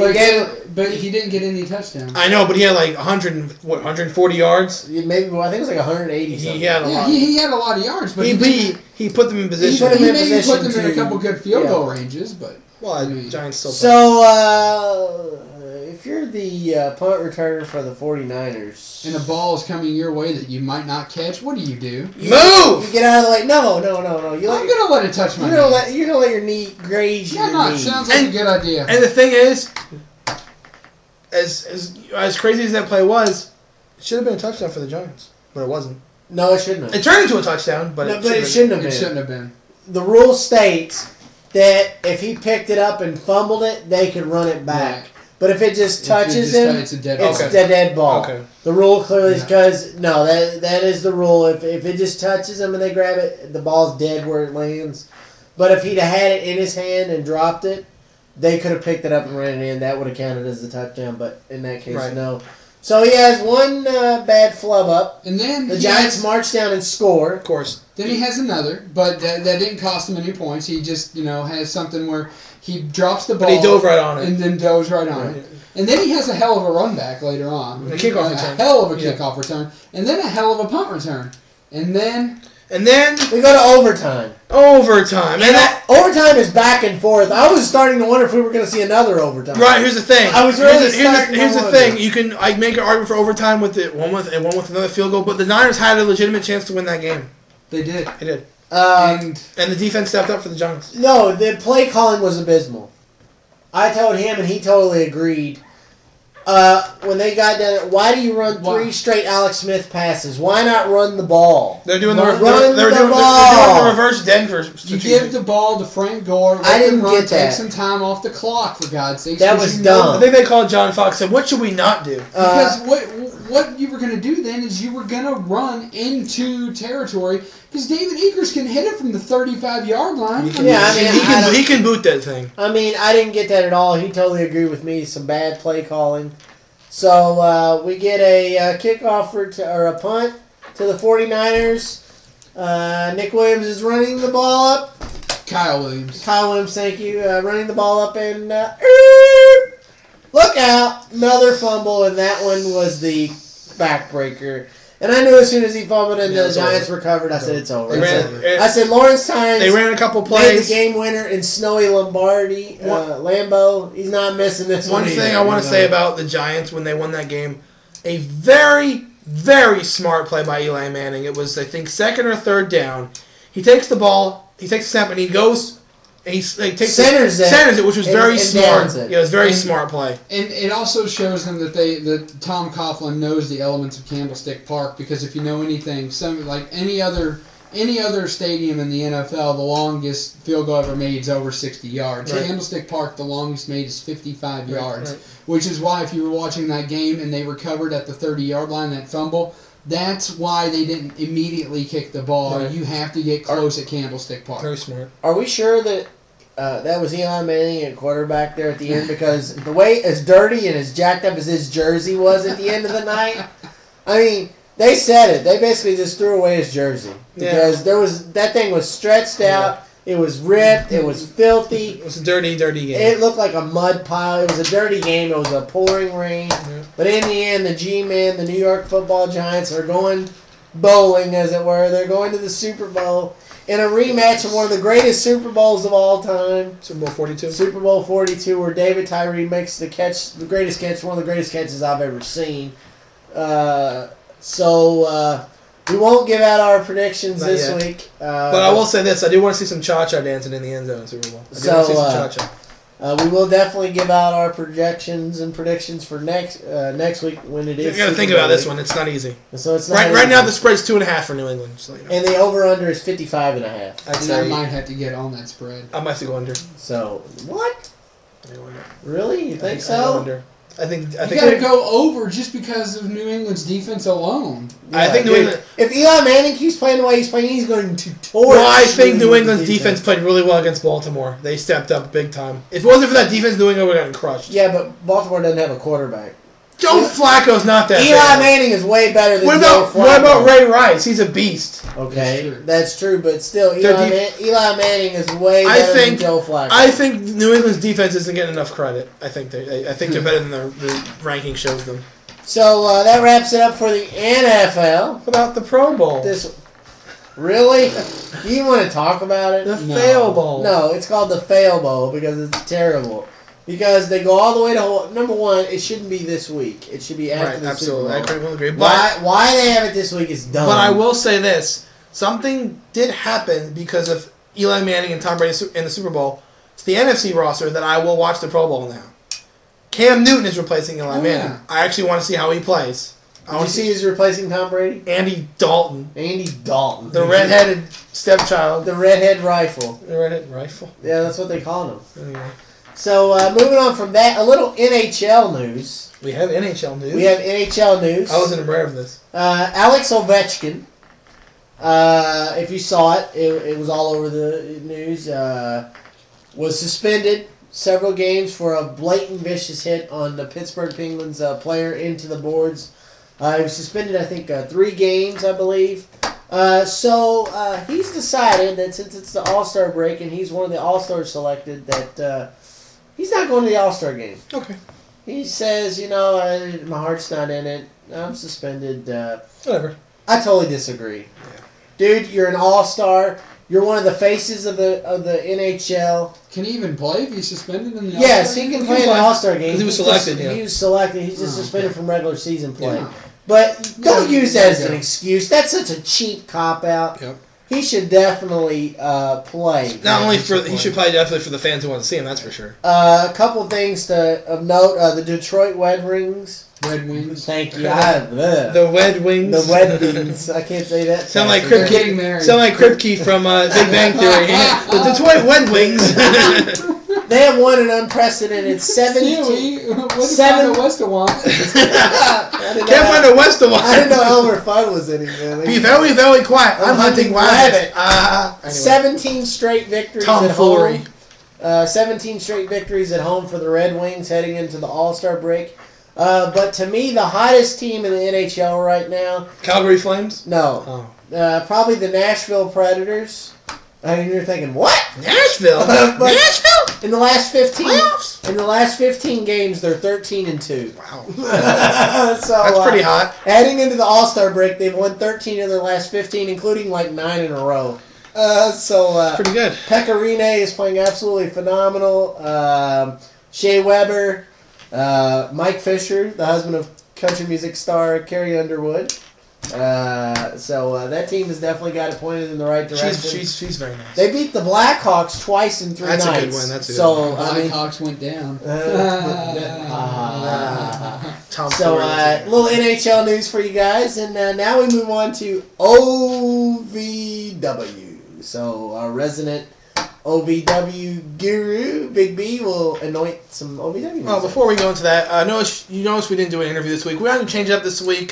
But he didn't get any touchdowns. I know, but he had like 140 yards. Maybe I think it was like 180. He had a lot. He had a lot of yards, but he put them in position. He maybe put them in a couple good field goal ranges, but Giants still. So if you're the punt returner for the 49ers and a ball is coming your way that you might not catch, what do? You Move! You get out of the way. No. I'm gonna let it touch my knee. You're gonna let your knee graze your knee. Sounds like a good idea. And the thing is, as crazy as that play was, it should have been a touchdown for the Giants, but it wasn't. No, it shouldn't have. It turned into a touchdown, but it shouldn't have been. It shouldn't have been. The rule states that if he picked it up and fumbled it, they could run it back. Right. But if it just touches him, it's a dead ball. Okay. The rule clearly is because that is the rule. If it just touches him and they grab it, the ball's dead where it lands. But if he'd have had it in his hand and dropped it, they could have picked it up and ran it in. That would have counted as a touchdown. But in that case, no. So he has one bad flub up, and then the Giants march down and score. Of course. Then he has another, but that didn't cost him any points. He just has something where he drops the ball, but he dove right on it, and then goes right on it. And then he has a hell of a run back later on, a kickoff return, a hell of a kickoff return, and then a hell of a punt return, and then we go to overtime. And overtime is back and forth. I was starting to wonder if we were going to see another overtime. Right. Here's the thing. I was really here's the thing. You can make an argument for overtime with one with another field goal, but the Niners had a legitimate chance to win that game. They did. They did. And the defense stepped up for the Giants. No, the play calling was abysmal. I told him, and he totally agreed. When they got down, why do you run three straight Alex Smith passes? Why not run the ball? They're doing the They're doing the reverse Denver. You give the ball to Frank Gore. I didn't get that. Take some time off the clock, for God's sake. That was dumb. I think they called John Fox and said, "What should we not do?" Because what you were going to do then is you were going to run into territory because David Akers can hit it from the 35-yard line. He can boot that thing. I mean, I didn't get that at all. He totally agreed with me. Some bad play calling. So we get a kickoff or a punt to the 49ers. Nick Williams is running the ball up. Kyle Williams, thank you. Running the ball up and look out. Another fumble, and that one was the backbreaker. And I knew as soon as he fumbled and the Giants recovered, I said, it's over. I said, Lawrence Tynes. They ran a couple plays. Made the game winner in snowy Lombardi. Lambeau, he's not missing this one. One thing I want to say about the Giants when they won that game, a very, very smart play by Eli Manning. It was, I think, second or third down. He takes the ball, he takes the snap, and he goes... centers it, which was very smart. Yeah, it was very smart play. And it also shows them that Tom Coughlin knows the elements of Candlestick Park, because if you know anything, like any other stadium in the NFL, the longest field goal ever made is over 60 yards. Right. Candlestick Park, the longest made is 55 yards, which is why if you were watching that game and they recovered at the 30-yard line, that fumble, that's why they didn't immediately kick the ball. Right. You have to get close at Candlestick Park. Very smart. Are we sure that that was Eli Manning at quarterback there at the end? Because the way as dirty and as jacked up as his jersey was at the end of the night, I mean, they said it. They basically just threw away his jersey because that thing was stretched out. It was ripped. It was filthy. It was a dirty game. It looked like a mud pile. It was a dirty game. It was a pouring rain. Yeah. But in the end, the G-Men, the New York Football Giants, are going bowling, as it were. They're going to the Super Bowl in a rematch of one of the greatest Super Bowls of all time. Super Bowl 42? Super Bowl 42, where David Tyree makes the catch, the greatest catch, one of the greatest catches I've ever seen. We won't give out our predictions this week. But I will say this. I do want to see some cha-cha dancing in the end zone Super Bowl. I do want to see some cha-cha. We will definitely give out our projections and predictions for next week when it is. You got to think about this one. It's not easy. So it's not right now the spread's 2.5 for New England. So, you know. And the over/under is 55.5. I might have to get on that spread. I might have to go under. So what? Really? You think so? I think you got to go over just because of New England's defense alone. Yeah, I think New England. If Eli Manning keeps playing the way he's playing, he's going to torch. Well, I think New England's defense played really well against Baltimore. They stepped up big time. If it wasn't for that defense, New England would have gotten crushed. Yeah, but Baltimore doesn't have a quarterback. Joe Flacco's not that Eli bad. Manning is way better than Joe Flacco. What about Ray Rice? He's a beast. Okay, that's true, but still, Eli Manning is way better than Joe Flacco. I think New England's defense isn't getting enough credit. I think they're better than the ranking shows them. So that wraps it up for the NFL. What about the Pro Bowl? Really? You want to talk about it? The Fail Bowl. No, it's called the Fail Bowl because it's terrible. Because they go all the way to number one. It shouldn't be this week. It should be after the Super Bowl. I will agree. Why they have it this week is dumb. But I will say this: something did happen because of Eli Manning and Tom Brady in the Super Bowl. It's the NFC roster that I will watch the Pro Bowl now. Cam Newton is replacing Eli Manning. I actually want to see how he plays. Did you see who's replacing Tom Brady? Andy Dalton. The redheaded stepchild. The redhead rifle. The redhead rifle. Yeah, that's what they call him. Anyway. So, moving on from that, a little NHL news. We have NHL news. I wasn't aware of this. Alex Ovechkin, if you saw it, it was all over the news, was suspended several games for a blatant vicious hit on the Pittsburgh Penguins player into the boards. He was suspended, I think, 3 games, I believe. So he's decided that since it's the All-Star break and he's one of the All-Stars selected, that he's not going to the All-Star game. Okay. He says, my heart's not in it. I'm suspended. Whatever. I totally disagree. Yeah. Dude, you're an All-Star. You're one of the faces of the NHL. Can he even play if he's suspended in the All-Star Yes, he can play in the All-Star game. He was selected, He was selected. He's just suspended from regular season play. Yeah. But don't use that as an excuse. That's such a cheap cop-out. Yep. he should definitely play. Not only for he should play definitely for the fans who want to see him. That's for sure. A couple things of note: the Detroit Red Wings. Red Wings. Thank you. The Red Wings. The Red Wings. I can't say that. Sound like They're getting married. Kripke from Big Bang Theory. The Detroit Red Wings. They have won an unprecedented 17. What's the West of Want? Can't find a West of Want. I didn't know Elmer Fudd was in it. Be very, very quiet. I'm hunting rabbit. Anyway. 17 straight victories at home. 17 straight victories at home for the Red Wings heading into the All-Star break. But to me, the hottest team in the NHL right now... Calgary Flames? No. Probably the Nashville Predators. I mean, you're thinking, what? Nashville? Nashville? In the last 15... Playoffs? In the last 15 games, they're 13-2. Wow. So, that's pretty hot. Heading into the All-Star break, they've won 13 of their last 15, including like 9 in a row. Pretty good. Pecorine is playing absolutely phenomenal. Shea Weber, Mike Fisher, the husband of country music star Carrie Underwood. That team has definitely got it pointed in the right direction. She's very nice. They beat the Blackhawks twice in 3 nights. That's a good one. That's a good one. Blackhawks went down. Little NHL news for you guys, and now we move on to OVW. So our resident OVW guru, Big B, will anoint some OVW. Well, before we go into that, you notice we didn't do an interview this week. We had to change it up this week.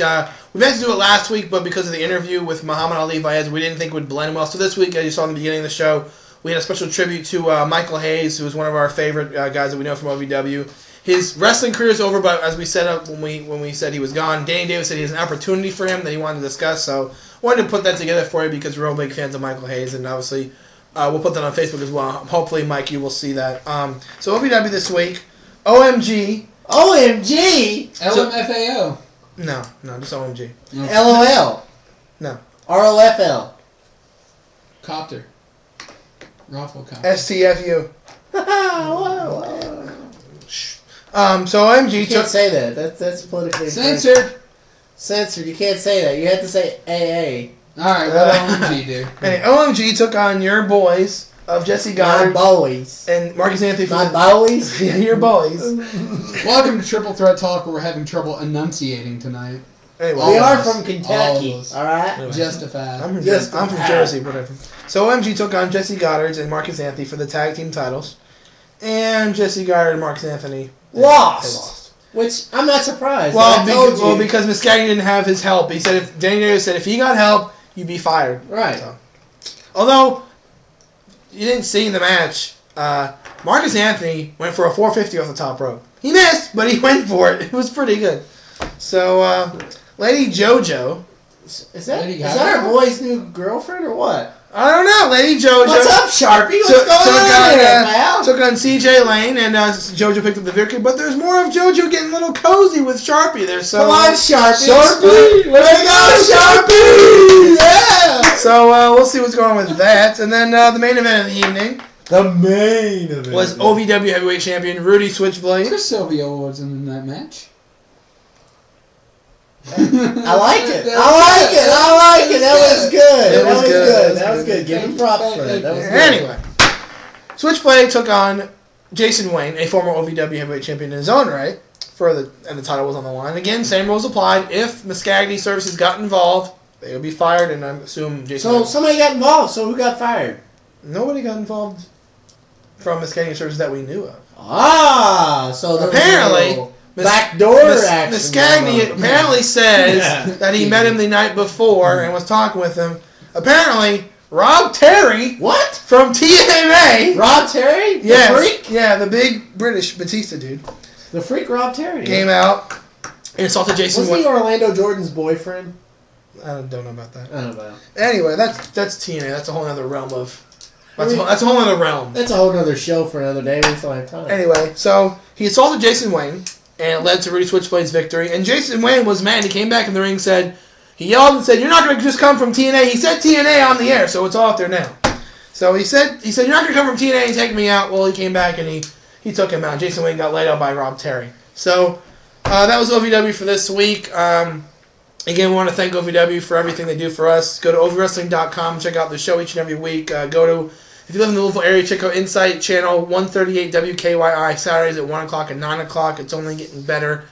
We meant to do it last week, but because of the interview with Muhammad Ali Fayez, we didn't think it would blend well. So this week, as you saw in the beginning of the show, we had a special tribute to Michael Hayes, who was one of our favorite guys that we know from OVW. His wrestling career is over, but as we set up when we said he was gone, Danny Davis said he has an opportunity for him that he wanted to discuss. So wanted to put that together for you because we're all big fans of Michael Hayes, and obviously we'll put that on Facebook as well. Hopefully, Mike, you will see that. So OVW this week, OMG. OMG? LMFAO. No, just OMG. Okay. LOL. No. ROFL. Copter. Raffle copter. STFU. Whoa. So OMG You can't say that. That's politically Censored. Censored. You can't say that. You have to say AA. Alright, what OMG do? And OMG took on your boys of Jesse Goddard. My boys. And Marcus Anthony. My boys? Yeah, your boys. Welcome to Triple Threat Talk, where we're having trouble enunciating tonight. Anyway, We are of us. from Kentucky. All of us. Alright? Anyway. Justified. I'm from Jersey, whatever. So OMG took on Jesse Goddard and Marcus Anthony for the tag team titles. And Jesse Goddard and Marcus Anthony they lost. Which, I'm not surprised. Well, because Muscagni didn't have his help. He said Danny Davis said if he got help, you'd be fired. Right. So. Although, you didn't see in the match, Marcus Anthony went for a 450 off the top rope. He missed, but he went for it. It was pretty good. So, Lady JoJo. Is that our boy's new girlfriend or what? I don't know, Lady JoJo. What's up, Sharpie? What's going on here, pal? Took on CJ Lane, and JoJo picked up the victory. But there's more of JoJo getting a little cozy with Sharpie there. So, come on, Sharpie. Sharpie! Way to go, Sharpie! Yeah! So, we'll see what's going on with that. And then the main event of the evening. The main event. Was OVW Heavyweight Champion Rudy Switchblade. Chris Silvio wasn't in that match. I like it. That was good. That was good. Give him props for that. That was good. Anyway, Switchblade took on Jason Wayne, a former OVW Heavyweight Champion in his own right, and the title was on the line. Again, same rules applied. If Muscagni Services got involved, they would be fired, and I assume Jason Wayne. Somebody got involved, so who got fired? Nobody got involved from Muscagni Services that we knew of. So there apparently. was backdoor action. Muscagni apparently says that he met him the night before and was talking with him. Apparently, Rob Terry. What? From TNA. Rob Terry? Yes. The freak? Yeah, the big British Batista dude. The freak Rob Terry. Came out and assaulted Jason Wasn't he Orlando Jordan's boyfriend? I don't know about that. I don't know. Anyway, that's TNA. That's a whole other realm of... That's a whole other realm. That's a whole other show for another day. We still have time. Anyway, so he assaulted Jason Wayne, and it led to Rudy Switchblade's victory. And Jason Wayne was mad. He came back in the ring and he yelled and said, "You're not going to just come from TNA." He said TNA on the air, so it's all out there now. So he said, "You're not going to come from TNA and take me out." Well, he came back and he took him out. Jason Wayne got laid out by Rob Terry. So that was OVW for this week. Again, we want to thank OVW for everything they do for us. Go to ovwrestling.com, check out the show each and every week. If you live in the Louisville area, check out Insight Channel 138 WKYI, Saturdays at 1 o'clock and 9 o'clock. It's only getting better.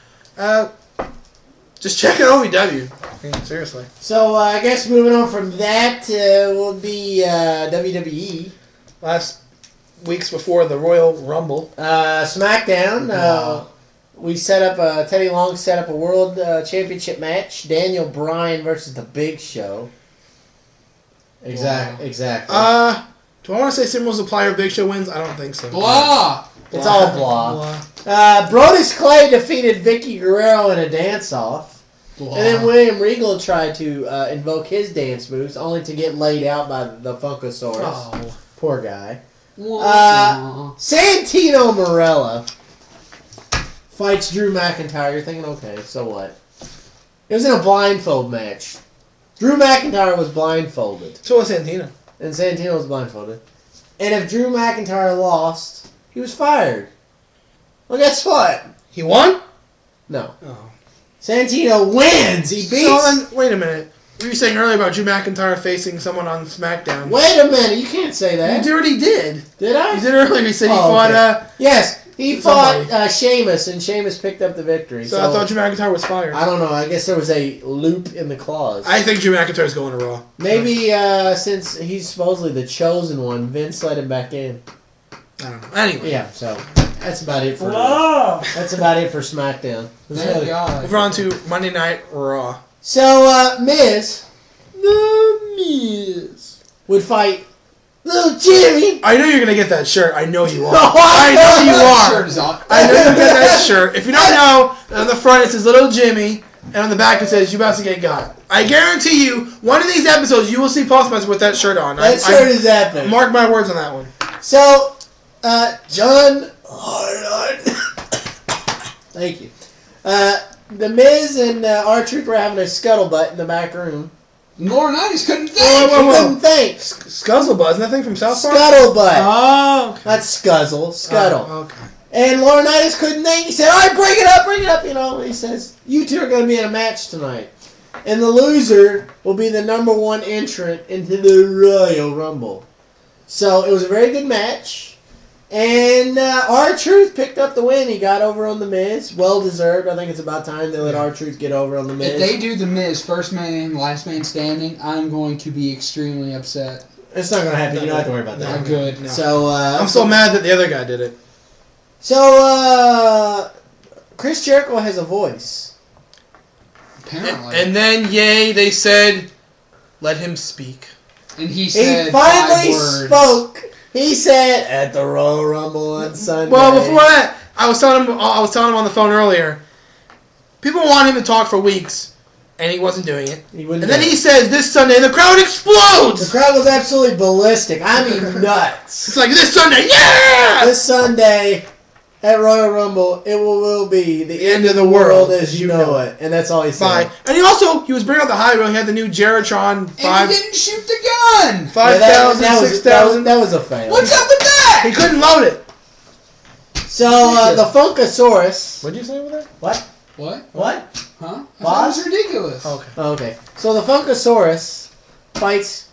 Just check out OVW. I mean, seriously. So, I guess moving on from that will be WWE. Last weeks before the Royal Rumble. SmackDown. Teddy Long set up a World Championship match. Daniel Bryan versus The Big Show. Exactly. Do I want to say Symbols Supplier Big Show wins? I don't think so. Blah! It's all blah. Brodus Clay defeated Vicky Guerrero in a dance-off. Blah. And then William Regal tried to invoke his dance moves, only to get laid out by the Funkasaurus. Oh. Poor guy. Blah. Santino Marella fights Drew McIntyre. You're thinking, okay, so what? It was in a blindfold match. Drew McIntyre was blindfolded. So was Santino. And Santino was blindfolded. And if Drew McIntyre lost, he was fired. Well, guess what? He won? No. Oh. Santino wins. He beats... So then, wait a minute. You were saying earlier about Drew McIntyre facing someone on SmackDown. Wait a minute. You can't say that. You already did. Did I? You did earlier. You said he Oh, fought... okay. Yes. He somebody. fought Sheamus, and Sheamus picked up the victory. So I thought Drew McIntyre was fired. I don't know. I guess there was a loop in the clause. I think Drew McIntyre's going to Raw. Maybe since he's supposedly the chosen one, Vince let him back in. I don't know. Anyway. Yeah, so that's about it for SmackDown. Thank God. We're on to Monday Night Raw. So The Miz would fight Little Jimmy. I know you're going to get that shirt. I know you are. No, I know you That are. shirt is on. I know you'll get that shirt. If you don't know, on the front it says Little Jimmy, and on the back it says you about to get got. I guarantee you, one of these episodes you will see Paul Spencer with that shirt on. That shirt is epic. Mark my words on that one. So, John Arnott. Thank you. The Miz and R-Truth were having a scuttlebutt in the back room. Laurinaitis couldn't think. Whoa, whoa, He whoa. couldn't think. Scuzzlebuzz, isn't that thing from South Park? Scuttlebutt. Oh, okay. Not Scuzzle. Scuttle. Oh, okay. And Laurinaitis couldn't think. He said, all right, bring it up. You know, he says, you two are going to be in a match tonight. And the loser will be the #1 entrant into the Royal Rumble. So it was a very good match. And R-Truth picked up the win. He got over on The Miz. Well deserved. I think it's about time they let R-Truth get over on The Miz. If they do The Miz, first man in, last man standing, I'm going to be extremely upset. It's not going to happen. You don't have to worry about that. Not good. No. So I'm so mad that the other guy did it. So Chris Jericho has a voice. Apparently. And then, they said, let him speak. And he said He finally 5 words. spoke. He said at the Royal Rumble on Sunday. Well, before that, I was telling him on the phone earlier. People want him to talk for weeks, and he wasn't doing it. He wouldn't And then do it. he says this Sunday, and the crowd The explodes. crowd was absolutely ballistic. I mean, nuts. It's like this Sunday, yeah. This Sunday at Royal Rumble, it will be the end of the world as you know it. And that's all he said. Bye. And he was bringing out the high road. He had the new Geritron And he didn't shoot the gun. 5,000, that 6,000. was a fail. What's up with that? He couldn't load it. So, the Funkasaurus. What'd you say over there? What? What? What? Huh? I What? thought it was ridiculous. Okay. Okay. So, the Funkasaurus fights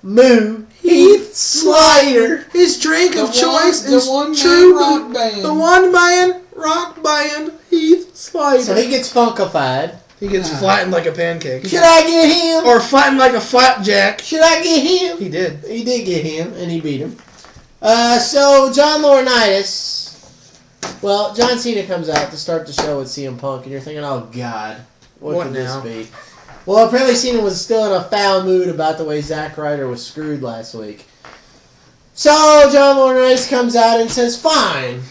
Moo Heath Slider. His drink The of choice one- the is one-man true. rock band. The one-man rock band Heath Slider. So, he gets funkified. He gets flattened like a pancake. Should I get him? Or flattened like a flapjack. Should I get him? He did. He did get him, and he beat him. So, John Laurinaitis. Well, John Cena comes out to start the show with CM Punk, and you're thinking, oh, God, what What could now? this be? Well, apparently Cena was still in a foul mood about the way Zack Ryder was screwed last week. So, John Laurinaitis comes out and says, fine.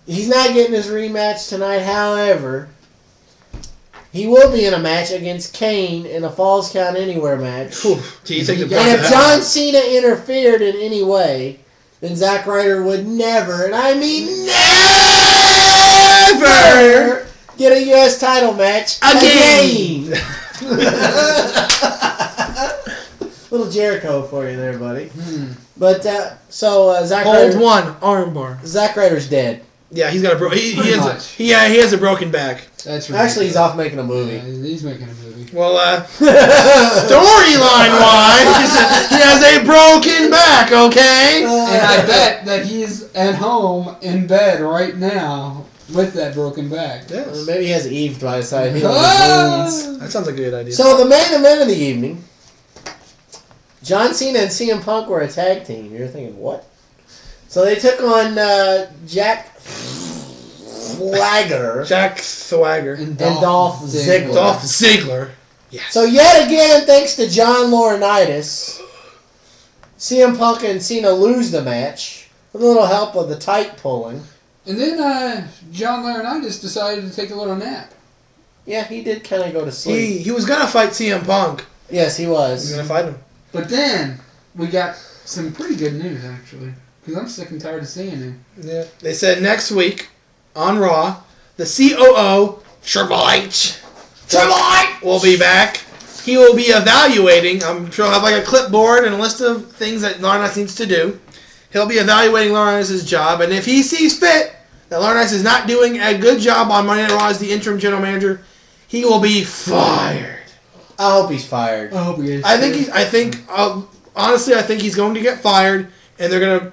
He's not getting his rematch tonight, however, he will be in a match against Kane in a Falls Count Anywhere match. Do you think the And if John Cena interfered in any way, then Zack Ryder would never, and I mean never, get a U.S. title match again. Little Jericho for you there, buddy. But, Zack Hold Ryder, one armbar. Zack Ryder's dead. Yeah, he's got a Pretty much. he has a broken back. That's right. Actually, he's off making a movie. Yeah, he's making a movie. Well, storyline wise, he has a broken back. Okay. And I bet that he's at home in bed right now with that broken back. Yes. Maybe he has Eve by his side. That sounds like a good idea. So the main event of the evening, John Cena and CM Punk were a tag team. You're thinking, what? So they took on Jack Swagger And Dolph Ziggler. Dolph Ziggler. Yes. So yet again, thanks to John Laurinaitis, CM Punk and Cena lose the match with a little help of the tight pulling. And then John Laurinaitis decided to take a little nap. Yeah, he did kind of go to sleep. He was gonna fight CM Punk. Yes, he He was. was gonna fight him. But then we got some pretty good news, actually. Because I'm sick and tired of seeing him. Yeah. They said next week on Raw, the COO Triple H will be back. He will be evaluating. I'm sure he'll have like a clipboard and a list of things that Laurinaitis needs to do. He'll be evaluating Laurinaitis' job, and if he sees fit that Laurinaitis is not doing a good job on Monday Night Raw as the interim general manager, he will be fired. I hope he's fired. I hope he is. Honestly, I think he's going to get fired, and they're going to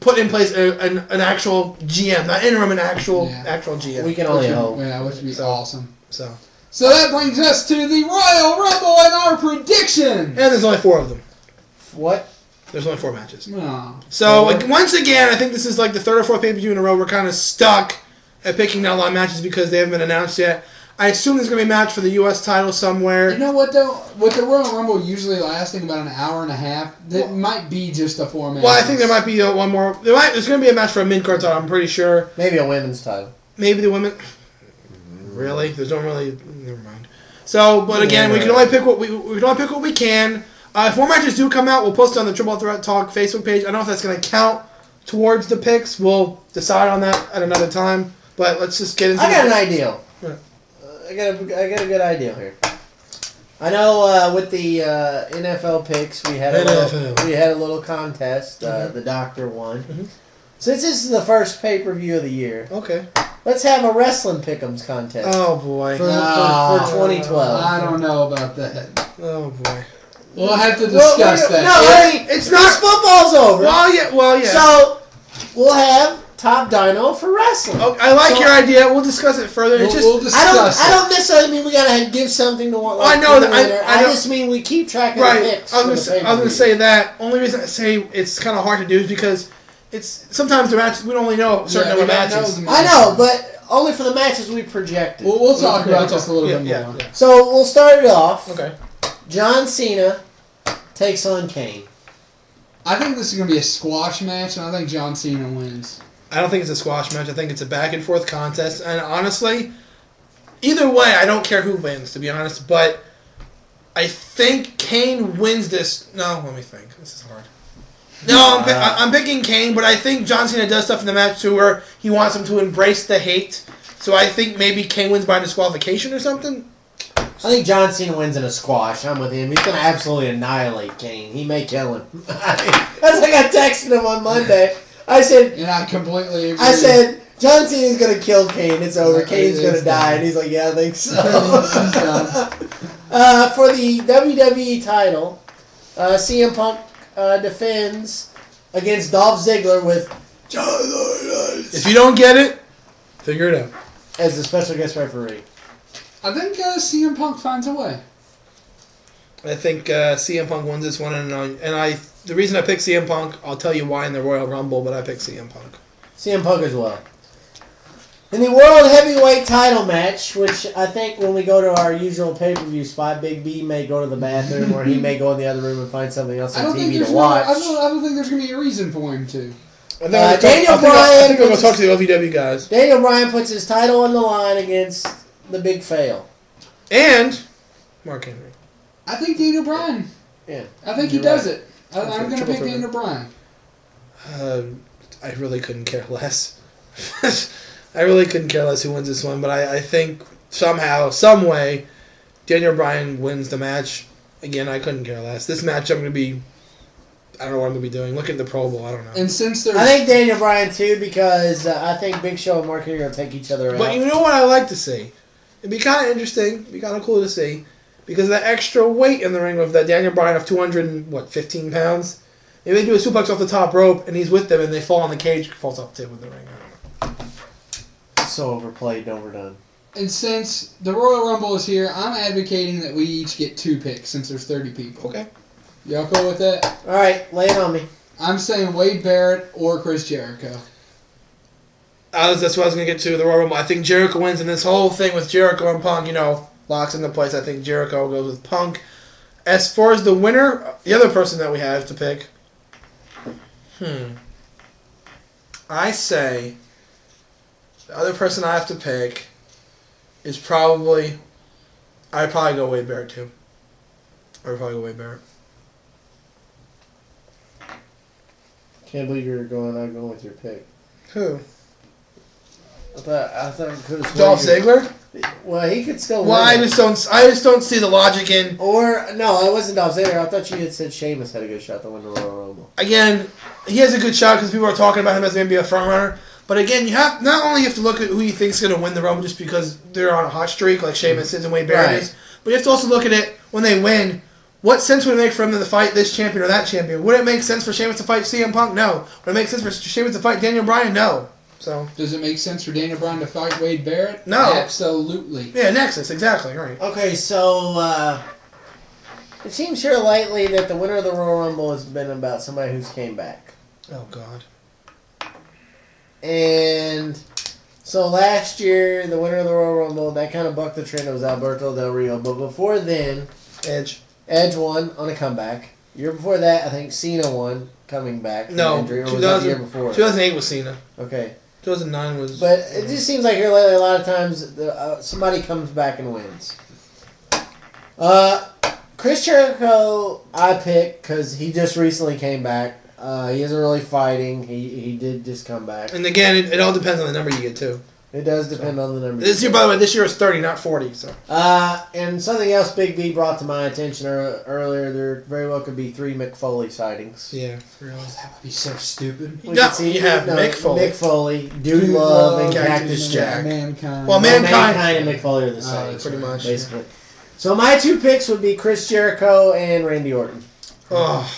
put in place an actual GM, not interim, an actual GM. We can only hope. Yeah, which would be awesome. So that brings us to the Royal Rumble and our prediction. and there's only 4 of them. What? There's only 4 matches. Oh. So like, once again, I think this is like the 3rd or 4th pay-per-view in a row. We're kind of stuck at picking out a lot of matches because they haven't been announced yet. I assume there's going to be a match for the U.S. title somewhere. You know what though? With the Royal Rumble usually lasting about an hour and a half, that might be just a 4-man. Well, I think there might be one more. There's going to be a match for a mid-card title, I'm pretty sure. Maybe a women's title. Maybe the women. Really? There's don't really. Never mind. So, but again, we can only pick what we can only pick what we can. If more matches do come out, we'll post it on the Triple Threat Talk Facebook page. I don't know if that's going to count towards the picks. We'll decide on that at another time. But let's just get into. I got an idea. What? I got a good idea here. I know with the NFL picks, we had a little contest. The doctor won. Mm-hmm. Since this is the first pay-per-view of the year, Okay. let's have a wrestling pick'ems contest Oh boy. for 2012. I don't know about that. Oh boy. We'll have to discuss that. No, I mean, It's not. football's over. Well, yeah. So we'll have Top Dino for wrestling. Oh, I like your idea. We'll discuss it further. It's just We'll discuss I don't necessarily mean we gotta give something to one. I know that- I I know- just mean we keep track of right. the picks. I was gonna say that. Only reason I say it's kind of hard to do is because it's sometimes the matches we don't only know a certain number of matches. I know, but only for the matches we projected. We'll talk about this a little bit more. Yeah. So we'll start it off. Okay. John Cena takes on Kane. I think this is going to be a squash match, and I think John Cena wins. I don't think it's a squash match. I think it's a back and forth contest. And honestly, either way, I don't care who wins, to be honest. But I think Kane wins this. No, let me think. This is hard. No, I'm picking Kane, but I think John Cena does stuff in the match too where he wants him to embrace the hate. So I think maybe Kane wins by disqualification or something. I think John Cena wins in a squash. I'm with him. He's going to absolutely annihilate Kane. He may kill him. That's like I texted him on Monday. I said, And I completely agree. I said, John Cena's going to kill Kane. It's over. Yeah, Kane's going to it's die. done. And he's like, yeah, I think so. He's done. For the WWE title, CM Punk defends against Dolph Ziggler with John Laurinaitis If you don't get it, figure it out. as the special guest referee. I think CM Punk finds a way. I think CM Punk wins this one, the reason I picked CM Punk, I'll tell you why in the Royal Rumble, but I picked CM Punk. CM Punk as well. In the World Heavyweight title match, which I think when we go to our usual pay-per-view spot, Big B may go to the bathroom or he may go in the other room and find something else on TV to watch. I don't think there's going to be a reason for him to. Daniel I Bryan think I'm going to talk to the OVW guys. Daniel Bryan puts his title on the line against the Big Fail. And Mark Henry. I think Daniel Bryan. Yeah. I think he You're does right. it. I'm going to pick Daniel Bryan. I really couldn't care less. I really couldn't care less who wins this one, but I think somehow, some way, Daniel Bryan wins the match. Again, I couldn't care less. This match, I'm going to be I don't know what I'm going to be doing. Look at the Pro Bowl. I don't know. And since there's... I think Daniel Bryan, too, because I think Big Show and Mark Henry are going to take each other out. But you know what I like to see? It'd be kind of interesting. It'd be kind of cool to see. Because of that extra weight in the ring of that Daniel Bryan of 215 pounds. Maybe they do a suplex off the top rope and he's with them and they fall on the cage, falls off too in the ring. I don't know. So overplayed and overdone. And since the Royal Rumble is here, I'm advocating that we each get 2 picks since there's 30 people. Okay. Y'all cool with that? All right, lay it on me. I'm saying Wade Barrett or Chris Jericho. That's what I was going to get to, the Royal Rumble. I think Jericho wins, and this whole thing with Jericho and Punk, locks into place. I think Jericho goes with Punk. As far as the winner, the other person that we have to pick, I say the other person I have to pick is probably, I'd probably go Wade Barrett too. I'd probably go Wade Barrett. Can't believe you're going with your pick. Who? I thought I could have. Dolph Ziggler? Well, he could still. Well, win I just don't see the logic in. Or no, it wasn't Dolph Ziggler. I thought you had said Sheamus had a good shot to win the Royal Rumble. Again, he has a good shot because people are talking about him as maybe a front runner. But again, you have not only have to look at who you think's going to win the Rumble just because they're on a hot streak like Sheamus is and Wade Barrett is, but you have to also look at it when they win. What sense would it make for him to fight this champion or that champion? Would it make sense for Sheamus to fight CM Punk? No. Would it make sense for Sheamus to fight Daniel Bryan? No. So does it make sense for Daniel Bryan to fight Wade Barrett? No. Absolutely. Yeah, Nexus, exactly, right. Okay, so it seems here lately that the winner of the Royal Rumble has been about somebody who's came back. Oh, God. And so last year, the winner of the Royal Rumble, that kind of bucked the trend. It was Alberto Del Rio. But before then, Edge won on a comeback. Year before that, I think Cena won coming back from injury. Or was that the year before? 2008 was Cena. Okay. 2009 was... But it just seems like here lately, a lot of times, somebody comes back and wins. Chris Jericho, I pick because he just recently came back. He isn't really fighting. He did just come back. And again, it all depends on the number you get, too. It does depend on the number. This year, by the way, this year is 30, not 40. So. And something else Big B brought to my attention earlier, there very well could be 3 Mick Foley sightings. Yeah, really. That would be so stupid. You have Mick Foley, Dude Love, and Cactus Jack. Mankind. Well, Mankind and Mick Foley are the same. Pretty much. Basically. So my 2 picks would be Chris Jericho and Randy Orton. Oh.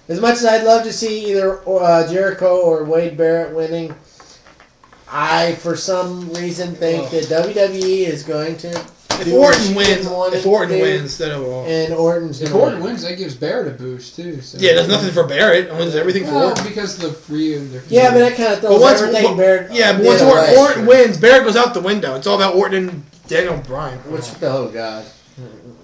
As much as I'd love to see either Jericho or Wade Barrett winning, I, for some reason, think that WWE is going to. If Orton wins, then it will. And Orton's if Orton wins, that gives Barrett a boost too. So. Yeah, there's nothing for Barrett. There's everything for Orton. Because of the free. Yeah, but that kind of throws everything Barrett. Yeah, but once Orton wins, Barrett goes out the window. It's all about Orton and Daniel Bryan. Oh God.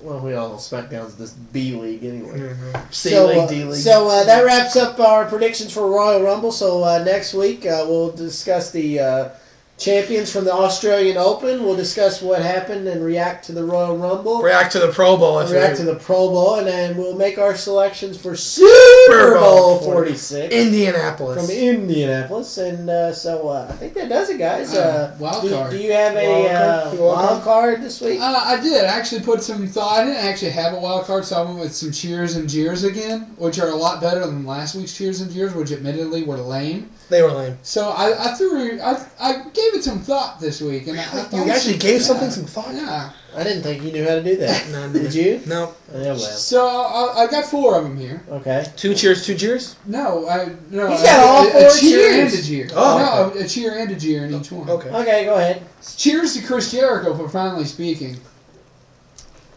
Well, we all know SmackDown's this B League anyway. Mm-hmm. C-League, D-League. So that wraps up our predictions for Royal Rumble. So next week we'll discuss the champions from the Australian Open. We'll discuss what happened and react to the Royal Rumble. React to the Pro Bowl. React to the Pro Bowl, and then we'll make our selections for Super Bowl 46. Indianapolis. From Indianapolis. And so I think that does it, guys. Wild card. Do you have a wild card this week? I did. I actually put some thought. I didn't actually have a wild card, so I went with some cheers and jeers again, which are a lot better than last week's cheers and jeers, which admittedly were lame. They were lame. So I gave it some thought this week, and I thought you actually gave something some thought. Yeah, I didn't think you knew how to do that. No, did you? No. Yeah, well. So I got 4 of them here. Okay. 2 cheers, 2 jeers. No. He's got all 4 a cheer cheers. and a jeer. Oh, no, a cheer and a jeer in each one. Okay. Okay, go ahead. Cheers to Chris Jericho for finally speaking.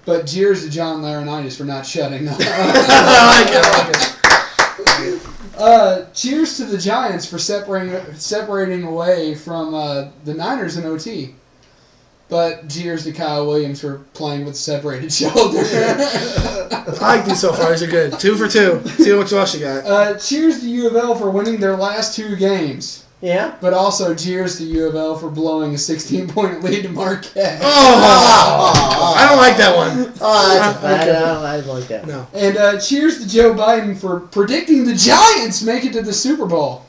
But jeers to John Laurinaitis for not shutting up. I like it. Cheers to the Giants for separating away from the Niners in OT. But cheers to Kyle Williams for playing with separated shoulder. I like these so far. These are good. 2 for 2. See what else you got. Cheers to U of L for winning their last 2 games. Yeah. But also cheers to U of L for blowing a 16-point lead to Marquette. I don't like that one. Oh, that's a fact. I don't like that. No. And cheers to Joe Biden for predicting the Giants make it to the Super Bowl.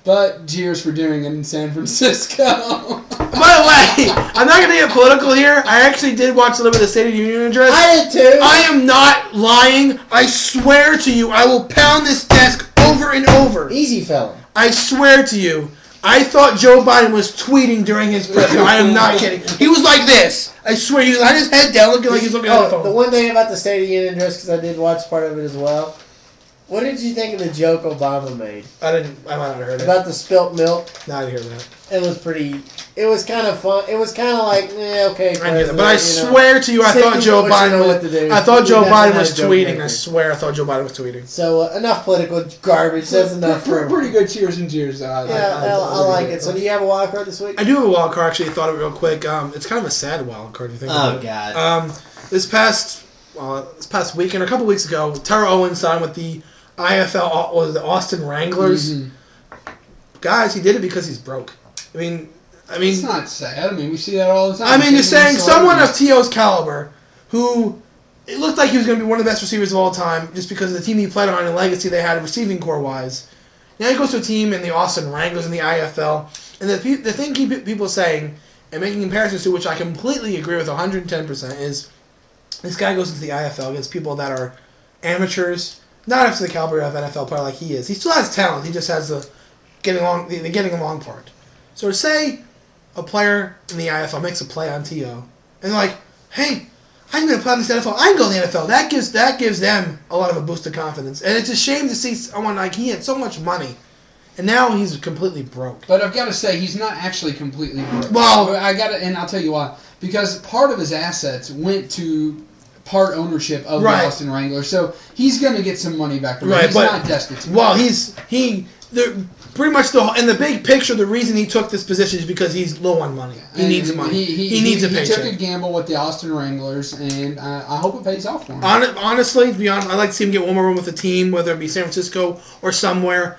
But cheers for doing it in San Francisco. By the way, I'm not going to get political here. I actually did watch a little bit of the State of the Union address. I did too. I am not lying. I swear to you, I will pound this desk over and over. Easy fella. I swear to you, I thought Joe Biden was tweeting during his press. I am not kidding. He was like this. I swear, he was on his head down, looking like he's looking at the phone. The one thing about the State of the Union address, because I did watch part of it as well. What did you think of the joke Obama made? I might not have heard it. About the spilt milk? No, I didn't hear that. It was pretty. It was kind of fun. It was kind of like, okay. I get it. But I swear to you, I thought Joe Biden was. I thought Joe Biden was tweeting. I swear, I thought Joe Biden was tweeting. So enough political garbage. That's enough. Pretty good cheers and cheers. I like it. So do you have a wild card this week? I do have a wild card. Actually, I thought of it real quick. It's kind of a sad wild card. If you think about it. God. This past weekend, or a couple weeks ago, Terrell Owens signed with the IFL, was the Austin Wranglers. Mm-hmm. Guys, he did it because he's broke. I mean, it's not sad. I mean, we see that all the time. I mean, you're saying someone of T.O.'s caliber, who it looked like he was going to be one of the best receivers of all time, just because of the team he played on and the legacy they had receiving core wise. Now he goes to a team in the Austin Wranglers in the IFL, and the thing people are saying and making comparisons to, which I completely agree with 110%, is this guy goes into the IFL against people that are amateurs. Not up to the caliber of an NFL player like he is. He still has talent. He just has the getting along part. So to say a player in the IFL makes a play on TO, and they're like, hey, I'm going to play on this NFL. I can go to the NFL. That gives them a lot of a boost of confidence. And it's a shame to see someone like he had so much money, and now he's completely broke. But I've got to say, he's not actually completely broke. Well, and I'll tell you why. Because part of his assets went to part ownership of the Austin Wranglers, so he's going to get some money back from it. He's not destitute. Well, pretty much in the big picture, the reason he took this position is because he's low on money. He needs money. He needs a paycheck. He took a gamble with the Austin Wranglers, and I hope it pays off for him. Honestly, to be honest, I'd like to see him get one more run with the team, whether it be San Francisco or somewhere.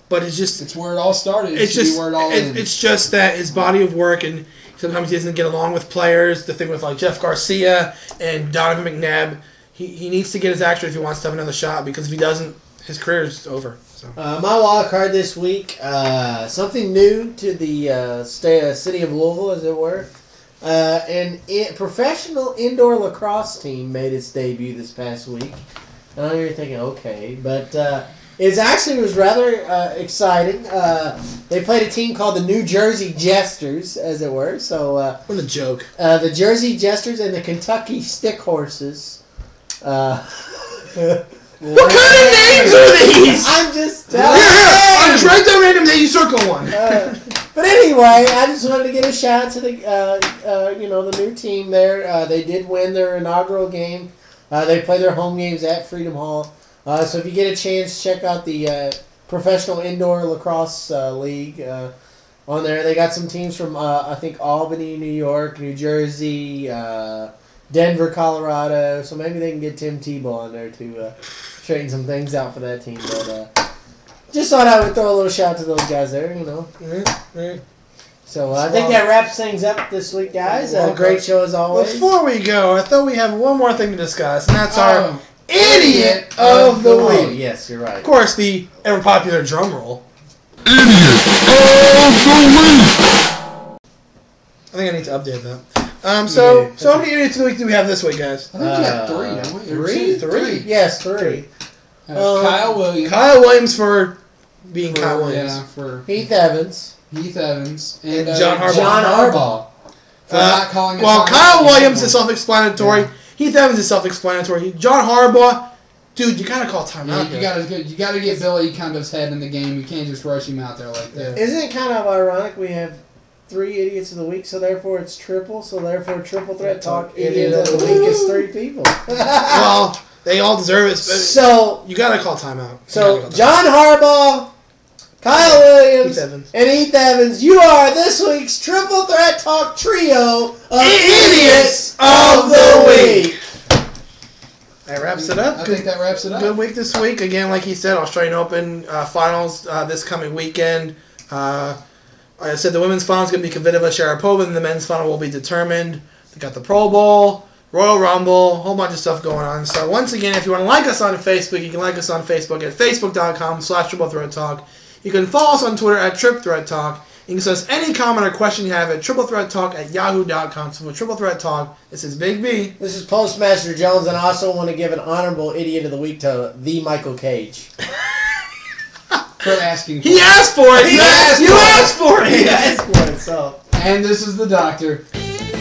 But it's where it all started. It's where it all ends. It's just that his body of work, and sometimes he doesn't get along with players. The thing with like Jeff Garcia and Donovan McNabb, he needs to get his act if he wants to have another shot, because if he doesn't, his career is over. So. My wild card this week, something new to the city of Louisville, as it were. Professional indoor lacrosse team made its debut this past week. I know you're thinking, okay, but it was rather exciting. They played a team called the New Jersey Jesters, as it were. So what a joke! The Jersey Jesters and the Kentucky Stick Horses. What kind of names are these? I'm just telling you. I'll just write down random names. You circle one. But anyway, I just wanted to give a shout out to the new team there. They did win their inaugural game. They play their home games at Freedom Hall. So if you get a chance, check out the Professional Indoor Lacrosse League on there. They got some teams from, I think, Albany, New York, New Jersey, Denver, Colorado. So maybe they can get Tim Tebow on there to straighten some things out for that team. But just thought I would throw a little shout to those guys there, So I think that wraps things up this week, guys. Great show as always. Before we go, I thought we have one more thing to discuss, and that's our Idiot of the Week. Oh, yes, you're right. Of course, the ever-popular drum roll. Idiot of the Week! I think I need to update that. So how many idiots of the week do we have this week, guys? I think we have three, don't we? Three? Yes, three. Kyle Williams. Kyle Williams for being Kyle Williams. Yeah, for Heath Evans. And John Harbaugh. John Harbaugh. For not calling it Kyle Williams is self-explanatory. Yeah. Heath Evans is self-explanatory. John Harbaugh, dude, you gotta call timeout. You gotta get Billy Cundiff's head in the game. You can't just rush him out there like that. Isn't it kind of ironic we have 3 idiots of the week, so therefore it's triple, so therefore Triple Threat Talk Idiot of the Week is 3 people. Well, they all deserve it. So you gotta call timeout. So John Harbaugh, Kyle Williams, and Heath Evans, you are this week's Triple Threat Talk trio of Idiots of the Week. That wraps it up. I think that wraps it up. Good week this week. Again, like he said, Australian Open finals this coming weekend. Like I said, the women's final is going to be Kvitova, Sharapova, and the men's final will be determined. They got the Pro Bowl, Royal Rumble, a whole bunch of stuff going on. So once again, if you want to like us on Facebook, you can like us on Facebook at facebook.com/triplethreattalk. You can follow us on Twitter at triplethreattalk. You can send us any comment or question you have at triplethreattalk@yahoo.com. So for Triple Threat Talk, this is Big B. This is Postmaster Jones, and I also want to give an honorable Idiot of the Week to the Michael Cage. for asking. He asked for it. You asked for it. He asked for it. So. And this is the doctor.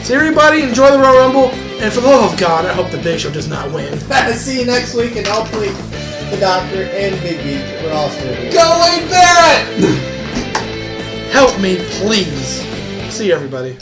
So everybody, enjoy the Royal Rumble, and for the love of God, I hope the Big Show does not win. See you next week, and hopefully the doctor and Big B, we're all still here. Go Wade Barrett! Help me, please. See you, everybody.